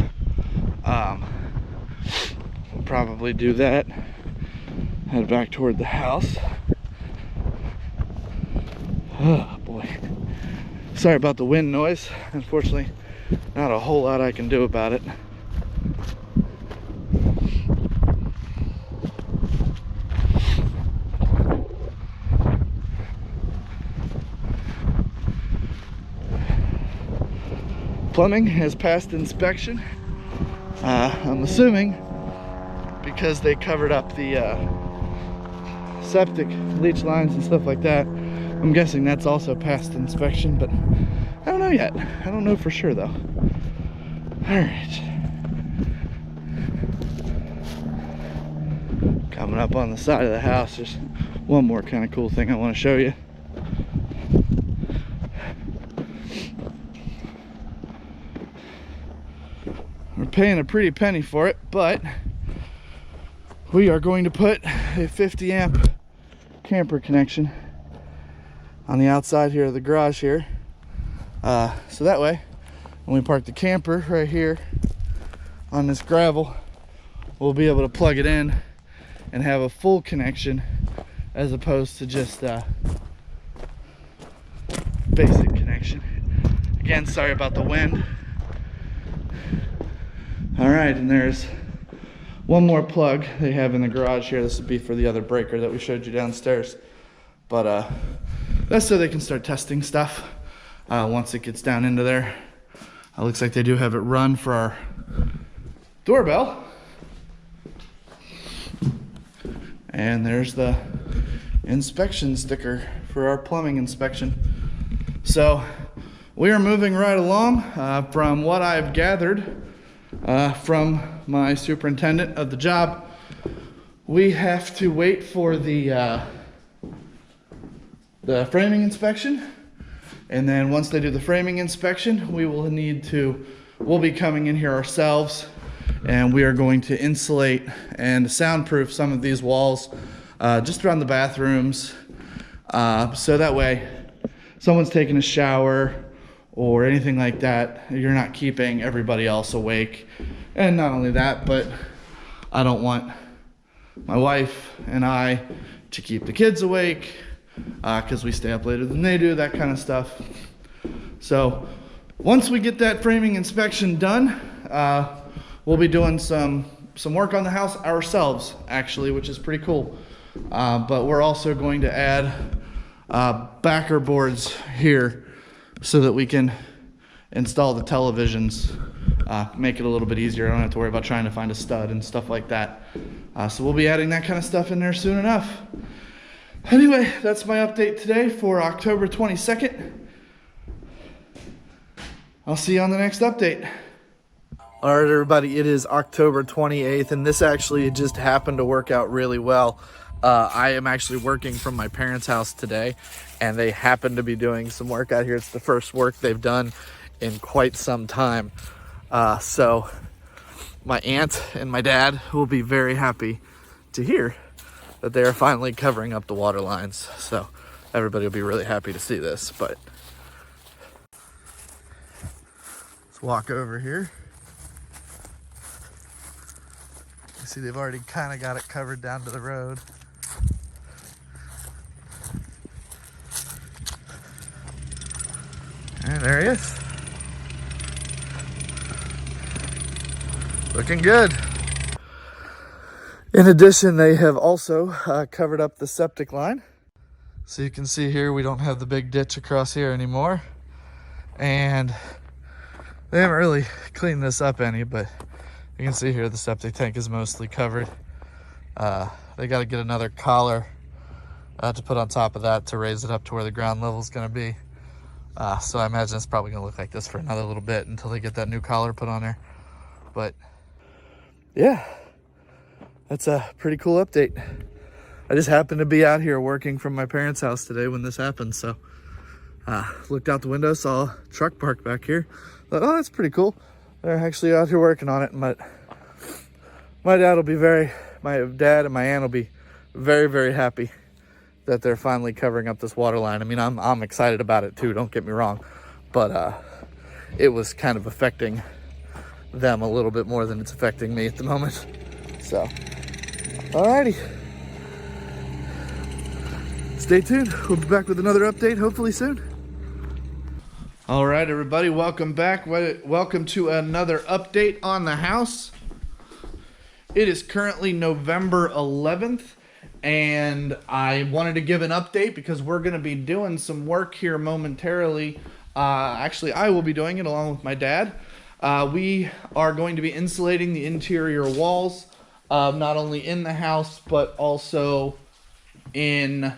we'll probably do that. Head back toward the house. Oh boy. Sorry about the wind noise. Unfortunately, not a whole lot I can do about it. Plumbing has passed inspection. I'm assuming because they covered up the septic leach lines and stuff like that. I'm guessing that's also passed inspection, but I don't know yet. I don't know for sure though. All right. Coming up on the side of the house, there's one more kind of cool thing I want to show you. We're paying a pretty penny for it, but we are going to put a 50 amp camper connection on the outside here of the garage here. So that way, when we park the camper right here on this gravel, we'll be able to plug it in and have a full connection as opposed to just a basic connection. Again, sorry about the wind. All right, and there's one more plug they have in the garage here. This would be for the other breaker that we showed you downstairs. But that's so they can start testing stuff once it gets down into there. Looks like they do have it run for our doorbell. And there's the inspection sticker for our plumbing inspection. So we are moving right along. From what I've gathered from my superintendent of the job, we have to wait for the framing inspection, and then once they do the framing inspection, we'll be coming in here ourselves, and we are going to insulate and soundproof some of these walls just around the bathrooms. So that way, someone's taking a shower or anything like that, you're not keeping everybody else awake. And not only that, but I don't want my wife and I to keep the kids awake because we stay up later than they do, that kind of stuff. So once we get that framing inspection done, we'll be doing some work on the house ourselves, actually, which is pretty cool. But we're also going to add backer boards here so that we can install the televisions, make it a little bit easier. I don't have to worry about trying to find a stud and stuff like that. So we'll be adding that kind of stuff in there soon enough. Anyway, that's my update today for October 22nd. I'll see you on the next update. All right, everybody, it is October 28th, and this actually just happened to work out really well. I am actually working from my parents' house today, and they happen to be doing some work out here. It's the first work they've done in quite some time. So my aunt and my dad will be very happy to hear that they are finally covering up the water lines. So everybody will be really happy to see this. But let's walk over here. You see they've already kind of got it covered down to the road. And there he is. Looking good. In addition, they have also covered up the septic line. So you can see here, we don't have the big ditch across here anymore. And they haven't really cleaned this up any, but you can see here the septic tank is mostly covered. They got to get another collar to put on top of that to raise it up to where the ground level is going to be. So I imagine it's probably going to look like this for another little bit until they get that new collar put on there. But yeah, that's a pretty cool update. I just happened to be out here working from my parents' house today when this happened. So looked out the window, saw a truck parked back here. Thought, oh, that's pretty cool. They're actually out here working on it. But my dad and my aunt will be very, very happy that they're finally covering up this water line. I mean, I'm excited about it too, don't get me wrong. But it was kind of affecting them a little bit more than it's affecting me at the moment. So, alrighty. Stay tuned. We'll be back with another update hopefully soon. All right, everybody, welcome back. Welcome to another update on the house. It is currently November 11th, and I wanted to give an update because we're going to be doing some work here momentarily. Actually, I will be doing it along with my dad. We are going to be insulating the interior walls, not only in the house, but also in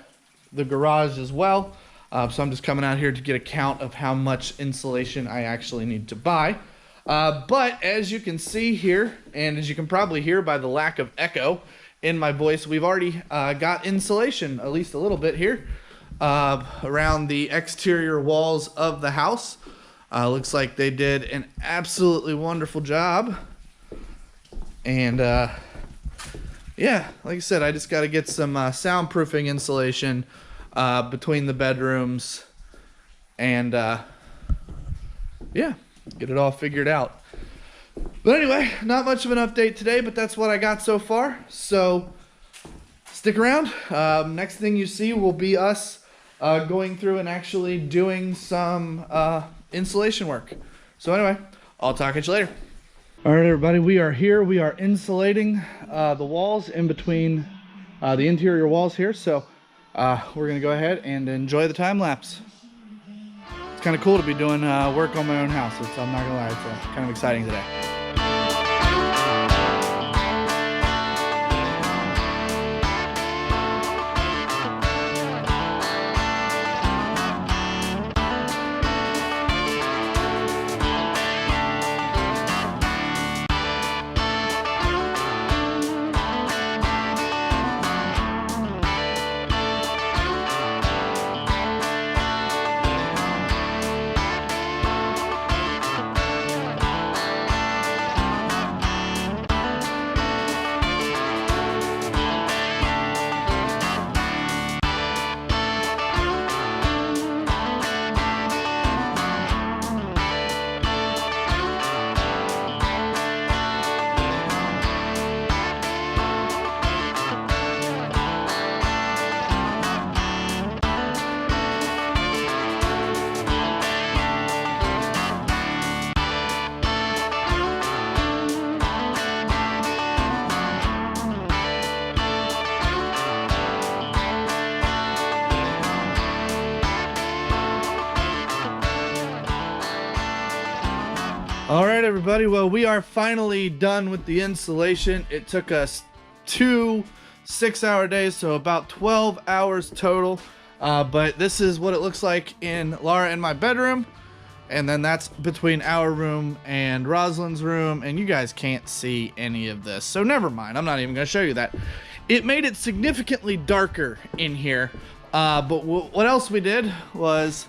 the garage as well. So I'm just coming out here to get a count of how much insulation I actually need to buy. But as you can see here, and as you can probably hear by the lack of echo in my voice, we've already got insulation, at least a little bit here, around the exterior walls of the house. Looks like they did an absolutely wonderful job. And yeah, like I said, I just got to get some soundproofing insulation between the bedrooms and yeah, get it all figured out. But anyway, not much of an update today, but that's what I got so far. So stick around. Next thing you see will be us going through and actually doing some insulation work. So anyway, I'll talk at you later. All right, everybody, we are here. We are insulating the walls in between the interior walls here. So we're gonna go ahead and enjoy the time lapse. It's kind of cool to be doing work on my own house. I'm not gonna lie, it's kind of exciting today. All right, everybody. Well, we are finally done with the installation. It took us 2 6-hour days, so about 12 hours total. But this is what it looks like in Laura and my bedroom. And then that's between our room and Rosalind's room. And you guys can't see any of this, so never mind. I'm not even going to show you that. It made it significantly darker in here. But what else we did was,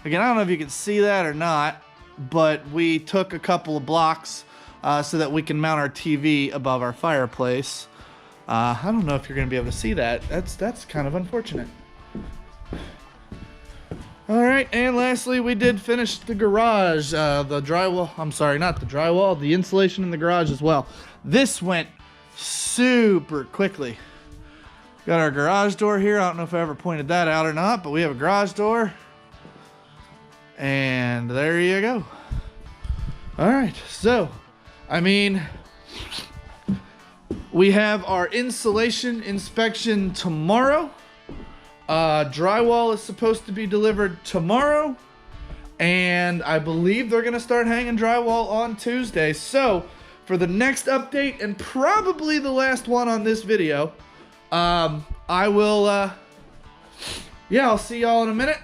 again, I don't know if you can see that or not, but we took a couple of blocks so that we can mount our TV above our fireplace. I don't know if you're going to be able to see that. That's kind of unfortunate. All right, and lastly, we did finish the garage, the drywall. I'm sorry, not the drywall, the insulation in the garage as well. This went super quickly. Got our garage door here. I don't know if I ever pointed that out or not, but we have a garage door. And there you go. All right, so, I mean, we have our insulation inspection tomorrow. Drywall is supposed to be delivered tomorrow. And I believe they're gonna start hanging drywall on Tuesday. So, for the next update, and probably the last one on this video, I will, I'll see y'all in a minute.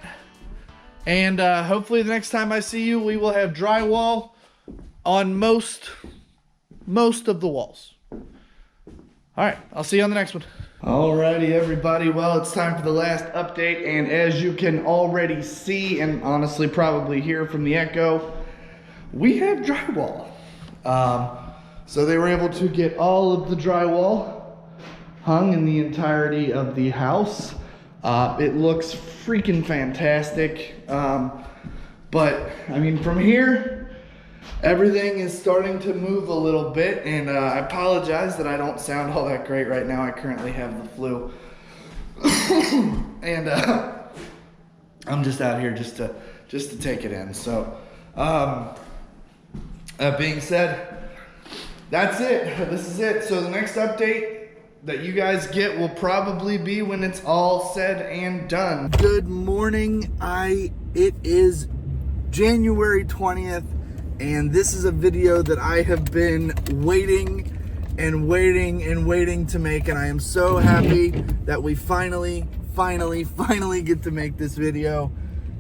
And hopefully the next time I see you, we will have drywall on most of the walls. All right, I'll see you on the next one. Alrighty, everybody. Well, it's time for the last update, and as you can already see, and honestly probably hear from the echo, we have drywall. So they were able to get all of the drywall hung in the entirety of the house. It looks freaking fantastic. But I mean, from here, everything is starting to move a little bit, and I apologize that I don't sound all that great right now. I currently have the flu. And I'm just out here just to take it in. So that being said, that's it. This is it. So the next update that you guys get will probably be when it's all said and done. Good morning. It is January 20th, and this is a video that I have been waiting to make, and I am so happy that we finally get to make this video.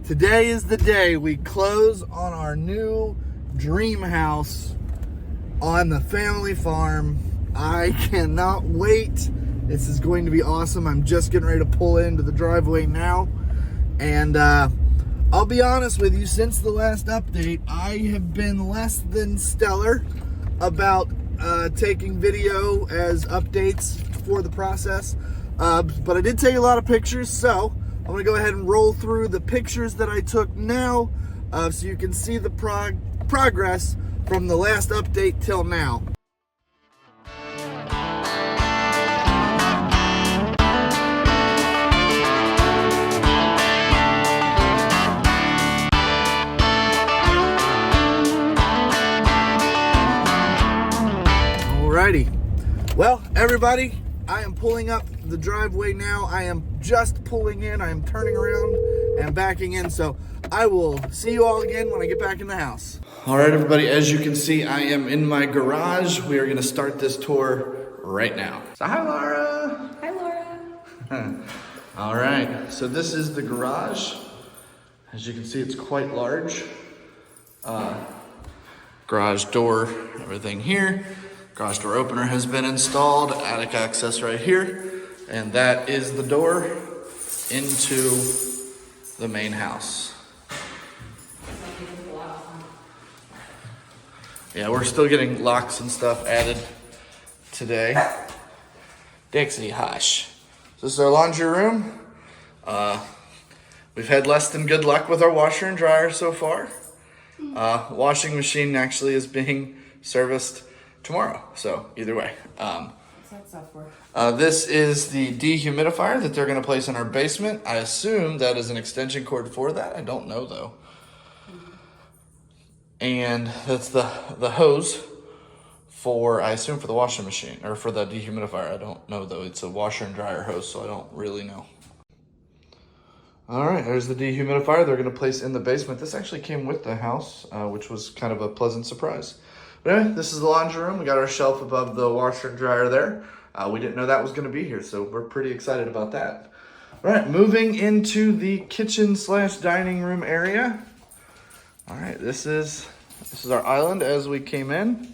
Today is the day we close on our new dream house on the family farm. I cannot wait. This is going to be awesome. I'm just getting ready to pull into the driveway now. And I'll be honest with you, since the last update, I have been less than stellar about taking video as updates for the process. But I did take a lot of pictures, so I'm going to go ahead and roll through the pictures that I took now so you can see the progress from the last update till now. Alrighty. Well, everybody, I am pulling up the driveway now. I am just pulling in. I am turning around and backing in. So I will see you all again when I get back in the house. All right, everybody, as you can see, I am in my garage. We are going to start this tour right now. So hi, Laura. Hi, Laura. All right, so this is the garage. As you can see, it's quite large. Garage door, everything here. Garage door opener has been installed. Attic access right here. And that is the door into the main house. Yeah, we're still getting locks and stuff added today. Dixie, hush. So this is our laundry room. We've had less than good luck with our washer and dryer so far. Washing machine actually is being serviced tomorrow, so either way. This is the dehumidifier that they're going to place in our basement. I assume that is an extension cord for that. I don't know though. And that's the hose for, I assume, for the washing machine, or for the dehumidifier. I don't know though. It's a washer and dryer hose, so I don't really know. All right, there's the dehumidifier they're going to place in the basement. This actually came with the house, which was kind of a pleasant surprise. But anyway, this is the laundry room. We got our shelf above the washer and dryer there. We didn't know that was going to be here, so we're pretty excited about that. All right, moving into the kitchen / dining room area. All right, this is our island as we came in.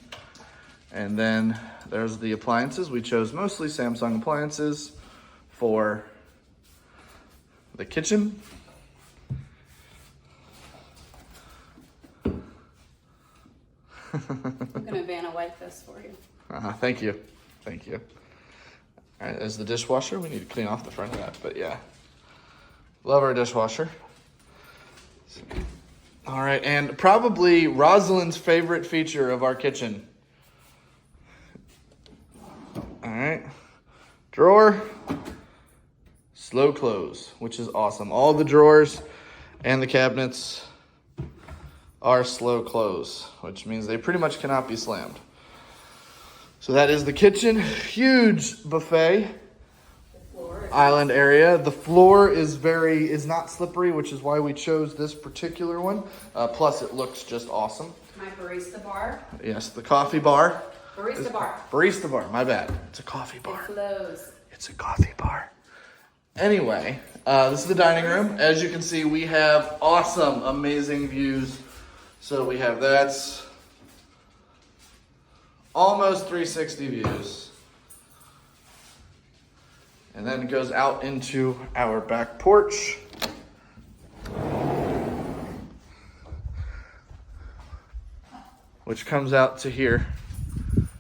And then there's the appliances. We chose mostly Samsung appliances for the kitchen. I'm gonna Vanna wipe this for you. Thank you. Thank you. All right, there's the dishwasher. We need to clean off the front of that, but yeah. Love our dishwasher. All right, and probably Rosalind's favorite feature of our kitchen. All right, drawer, slow close, which is awesome. All the drawers and the cabinets are slow close, which means they pretty much cannot be slammed. So that is the kitchen. Huge buffet island area. The floor is not slippery, which is why we chose this particular one. Plus it looks just awesome. My barista bar. Yes, the coffee bar. Barista bar. Barista bar, my bad. It's a coffee bar. It flows. It's a coffee bar. Anyway, this is the dining room. As you can see, we have awesome, amazing views. So we have that's almost 360 views. And then it goes out into our back porch. Which comes out to here.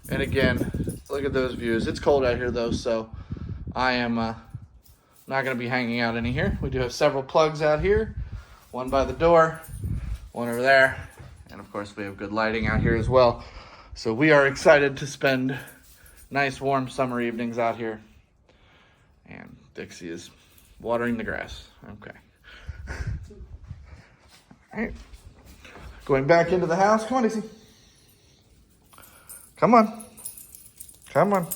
And again, look at those views. It's cold out here though, so I am not gonna be hanging out any here. We do have several plugs out here. One by the door, one over there. And of course we have good lighting out here as well. So we are excited to spend nice warm summer evenings out here. And Dixie is watering the grass. Okay. All right. Going back into the house. Come on, Dixie. Come on. Come on.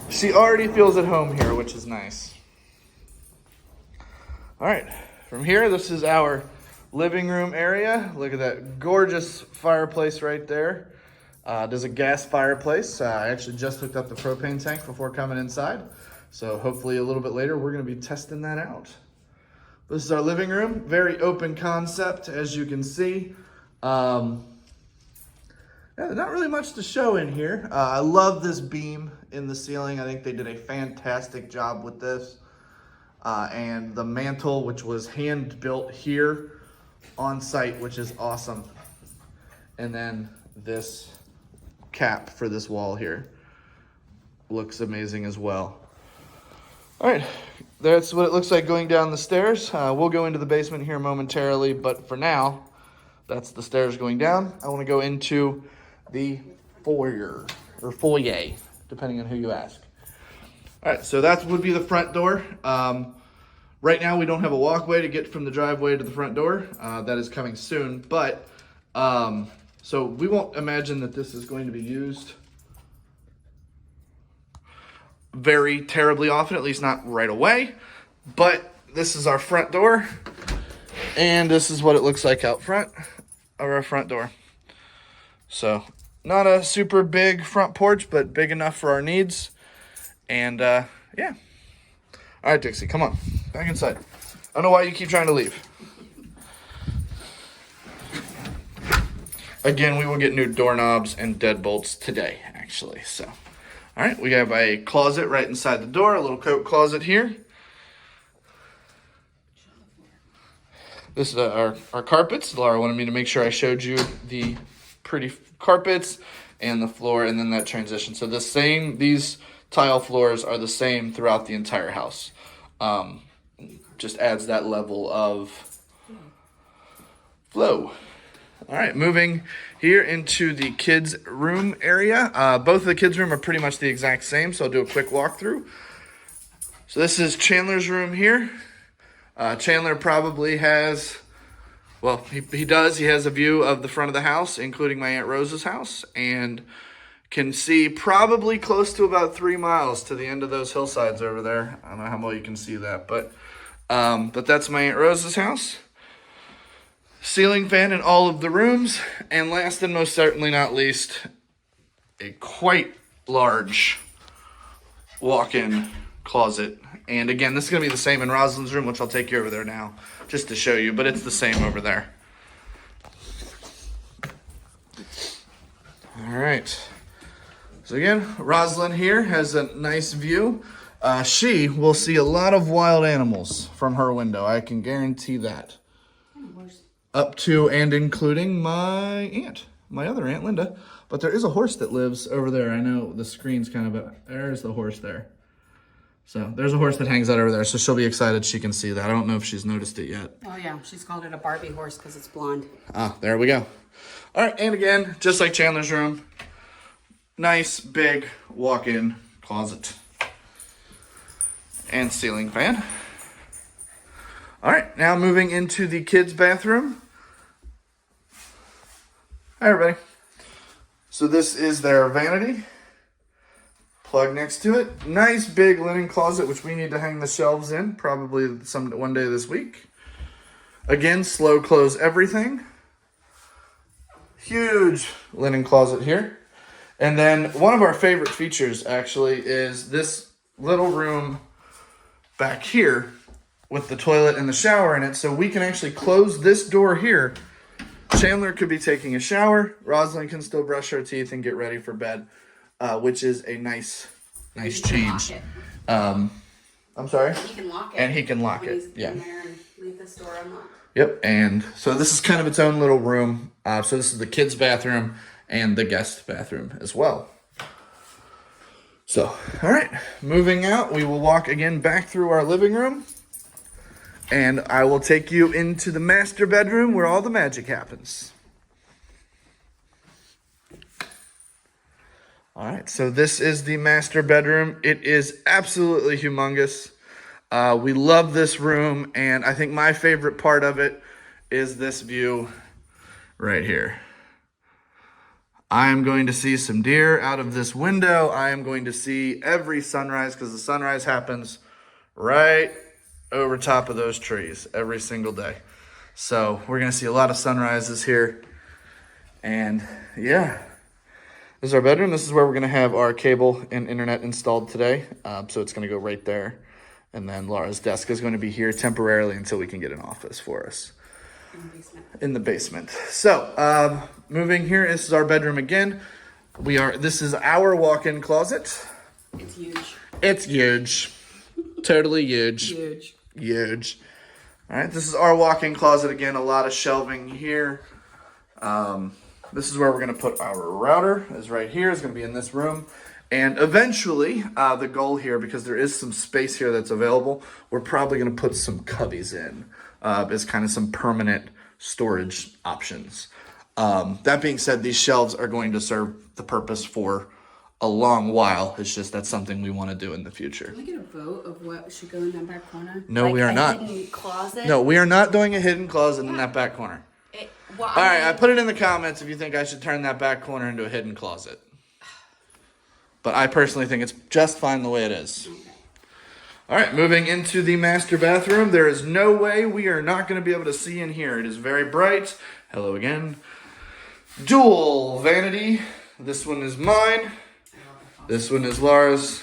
She already feels at home here, which is nice. All right. From here, this is our living room area. Look at that gorgeous fireplace right there. There's a gas fireplace. I actually just hooked up the propane tank before coming inside. So hopefully a little bit later, we're gonna be testing that out. This is our living room. Very open concept, as you can see. Yeah, not really much to show in here. I love this beam in the ceiling. I think they did a fantastic job with this. And the mantle, which was hand built here on site, which is awesome. And then this cap for this wall here looks amazing as well. All right, that's what it looks like going down the stairs. We'll go into the basement here momentarily, but for now, that's the stairs going down. I want to go into the foyer, or foyer, depending on who you ask. All right, so that would be the front door. Right now, we don't have a walkway to get from the driveway to the front door. That is coming soon, but so we won't imagine that this is going to be used very terribly often, at least not right away. But this is our front door, and this is what it looks like out front of our front door. So not a super big front porch, but big enough for our needs. And yeah. All right, Dixie, come on, back inside. I don't know why you keep trying to leave. Again, we will get new doorknobs and deadbolts today, actually. So, all right, we have a closet right inside the door, a little coat closet here. This is our carpets. Laura wanted me to make sure I showed you the pretty carpets and the floor, and then that transition. So these tile floors are the same throughout the entire house. Just adds that level of flow. All right, moving here into the kids' room area. Both of the kids' room are pretty much the exact same, so I'll do a quick walkthrough. So this is Chandler's room here. Chandler probably has, well, he does. He has a view of the front of the house, including my Aunt Rosa's house, and can see probably close to about 3 miles to the end of those hillsides over there. I don't know how well you can see that, but But that's my Aunt Rose's house. Ceiling fan in all of the rooms. And last and most certainly not least, a quite large walk-in closet. And again, this is going to be the same in Rosalind's room, which I'll take you over there now just to show you. But it's the same over there. All right. So again, Rosalind here has a nice view. She will see a lot of wild animals from her window. I can guarantee that. Up to and including my other aunt, Linda. But there is a horse that lives over there. I know the screen's kind of, there's the horse there. So there's a horse that hangs out over there. So she'll be excited she can see that. I don't know if she's noticed it yet. Oh yeah, she's called it a Barbie horse because it's blonde. Ah, there we go. All right, and again, just like Chandler's room, nice big walk-in closet and ceiling fan. All right, now moving into the kids' bathroom. Hi, everybody. So this is their vanity. Plug next to it. Nice big linen closet, which we need to hang the shelves in probably one day this week. Again, slow close everything. Huge linen closet here. And then one of our favorite features actually is this little room back here with the toilet and the shower in it. So we can actually close this door here. Chandler could be taking a shower. Rosalind can still brush her teeth and get ready for bed, which is a nice change. I'm sorry? He can lock it. And he can lock it. Yeah. In there and leave this door unlocked. Yep, and so this is kind of its own little room. So this is the kids' bathroom and the guest bathroom as well. So, all right, moving out, we will walk again back through our living room. And I will take you into the master bedroom where all the magic happens. All right, so this is the master bedroom. It is absolutely humongous. We love this room, and I think my favorite part of it is this view right here. I am going to see some deer out of this window. I am going to see every sunrise because the sunrise happens right over top of those trees every single day. So we're going to see a lot of sunrises here. And yeah, this is our bedroom. This is where we're going to have our cable and internet installed today. So it's going to go right there. And then Laura's desk is going to be here temporarily until we can get an office for us. In the basement. So, moving here, this is our bedroom again. This is our walk-in closet. It's huge. It's huge. Totally huge. Huge. All right, this is our walk-in closet again. A lot of shelving here. This is where we're going to put our router. Is right here. It's going to be in this room. And eventually, the goal here, because there is some space here that's available, we're probably going to put some cubbies in as kind of some permanent storage options. That being said, these shelves are going to serve the purpose for a long while. It's just that's something we want to do in the future. Can we get a vote of what should go in that back corner? No, we are not. Hidden closet? No, we are not doing a hidden closet in that back corner. All right, I put it in the comments if you think I should turn that back corner into a hidden closet. But I personally think it's just fine the way it is. Okay. All right, moving into the master bathroom. There is no way we are not going to be able to see in here. It is very bright. Hello again. Dual vanity. This one is mine. This one is Laura's.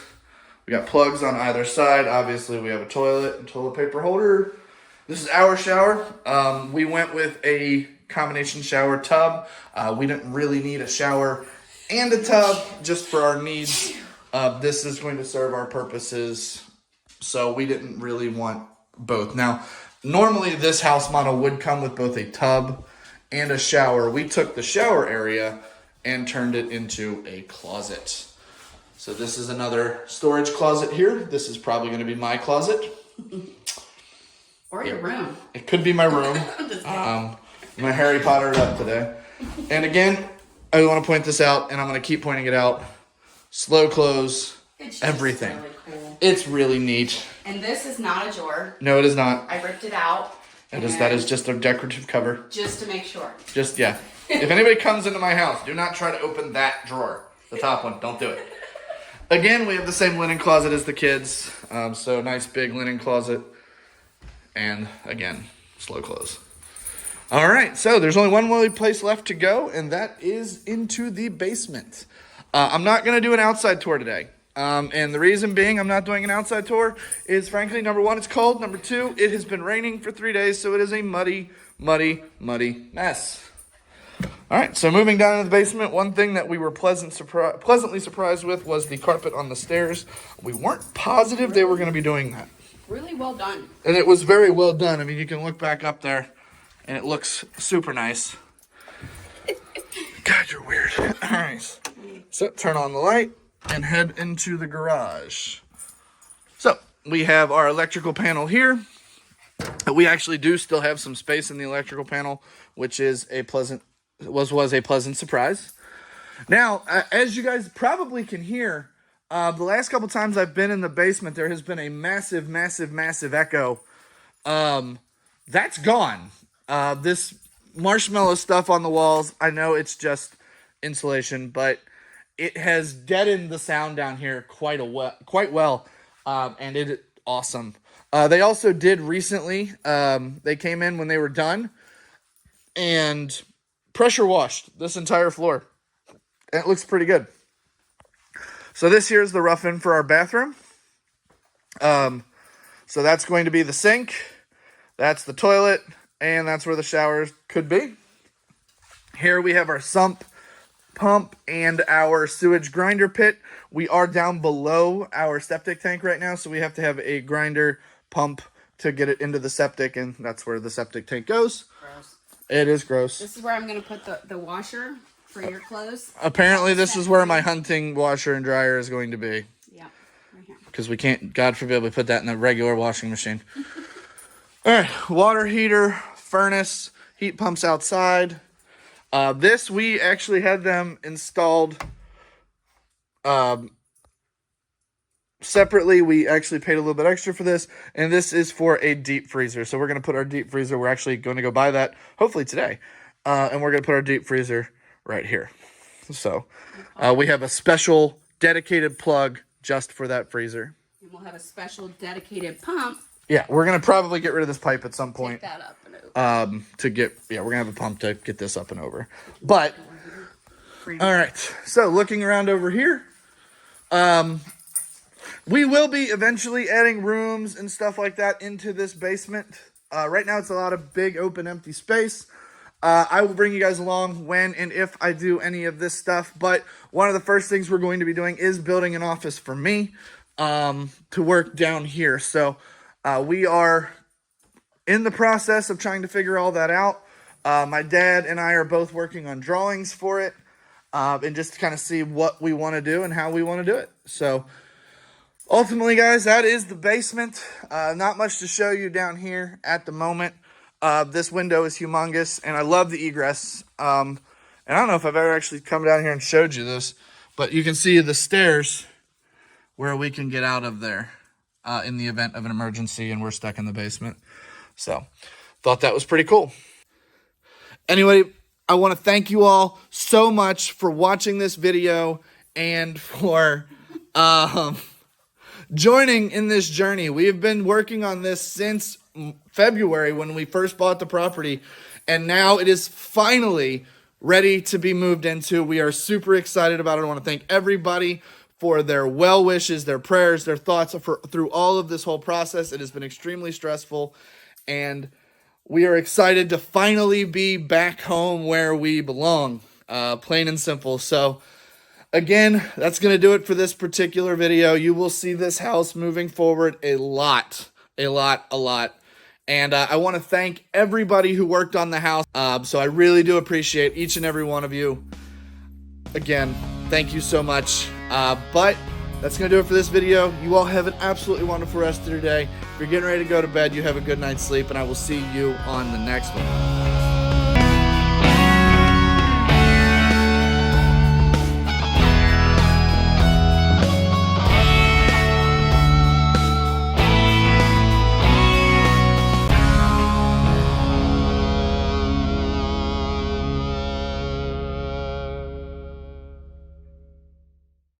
We got plugs on either side. Obviously, we have a toilet and toilet paper holder. This is our shower. We went with a combination shower tub. We didn't really need a shower and a tub just for our needs. This is going to serve our purposes, so we didn't really want both. Now, normally this house model would come with both a tub and a shower. We took the shower area and turned it into a closet. So this is another storage closet here. This is probably going to be my closet. Or your room. It could be my room. My Harry Pottered up today. And again, I want to point this out, and I'm going to keep pointing it out. Slow close, It's everything. Really cool. It's really neat. And this is not a drawer. No, it is not. I ripped it out. That is just a decorative cover. Just to make sure. Just, yeah. If anybody comes into my house, do not try to open that drawer. The top one. Don't do it. Again, we have the same linen closet as the kids. So nice big linen closet. And again, slow close. All right, so there's only one more place left to go, and that is into the basement. I'm not going to do an outside tour today. And the reason being I'm not doing an outside tour is, frankly, number one, it's cold. Number two, it has been raining for 3 days, so it is a muddy, muddy, muddy mess. All right, so moving down to the basement, one thing that we were pleasantly surprised with was the carpet on the stairs. We weren't positive they were going to be doing that. Really well done. And it was very well done. I mean, you can look back up there, and it looks super nice. God, you're weird. All right, so turn on the light and head into the garage. So we have our electrical panel here. We actually do still have some space in the electrical panel, which is a pleasant surprise. Now, as you guys probably can hear, the last couple times I've been in the basement, there has been a massive, massive, massive echo. That's gone. This marshmallow stuff on the walls, I know it's just insulation, but it has deadened the sound down here quite well, and it is awesome. They also did recently, they came in when they were done and pressure washed this entire floor. And it looks pretty good. So this here is the rough-in for our bathroom. So that's going to be the sink. That's the toilet. And that's where the showers could be. Here we have our sump, pump, and our sewage grinder pit. We are down below our septic tank right now, so we have to have a grinder pump to get it into the septic, and that's where the septic tank goes. Gross. It is gross. This is where I'm going to put the washer for your clothes. Apparently, this is where my hunting washer and dryer is going to be. Yeah, right here. Because we can't, God forbid, we put that in the regular washing machine. All right, water heater, furnace, heat pumps outside. This, we actually had them installed separately. We actually paid a little bit extra for this, and this is for a deep freezer. So we're going to put our deep freezer, we're actually going to go buy that, hopefully today, and we're going to put our deep freezer right here. So we have a special dedicated plug just for that freezer. And we'll have a special dedicated pump. Yeah, we're going to probably get rid of this pipe at some point. Take that up and over. We're going to have a pump to get this up and over. But, all right, so looking around over here, we will be eventually adding rooms and stuff like that into this basement. Right now it's a lot of big, open, empty space. I will bring you guys along when and if I do any of this stuff. But one of the first things we're going to be doing is building an office for me to work down here. So we are in the process of trying to figure all that out. My dad and I are both working on drawings for it and just to kind of see what we want to do and how we want to do it. So ultimately, guys, that is the basement. Not much to show you down here at the moment. This window is humongous, and I love the egress. And I don't know if I've ever actually come down here and showed you this, but you can see the stairs where we can get out of there in the event of an emergency and we're stuck in the basement. So, thought that was pretty cool. Anyway, I want to thank you all so much for watching this video and for joining in this journey. We have been working on this since February when we first bought the property, and now it is finally ready to be moved into. We are super excited about it. I want to thank everybody for their well wishes, their prayers, their thoughts through all of this whole process. It has been extremely stressful, and we are excited to finally be back home where we belong, plain and simple. So again, that's going to do it for this particular video. You will see this house moving forward a lot. And I want to thank everybody who worked on the house. So I really do appreciate each and every one of you. Again, thank you so much. But that's going to do it for this video. You all have an absolutely wonderful rest of your day. If you're getting ready to go to bed, you have a good night's sleep, and I will see you on the next one.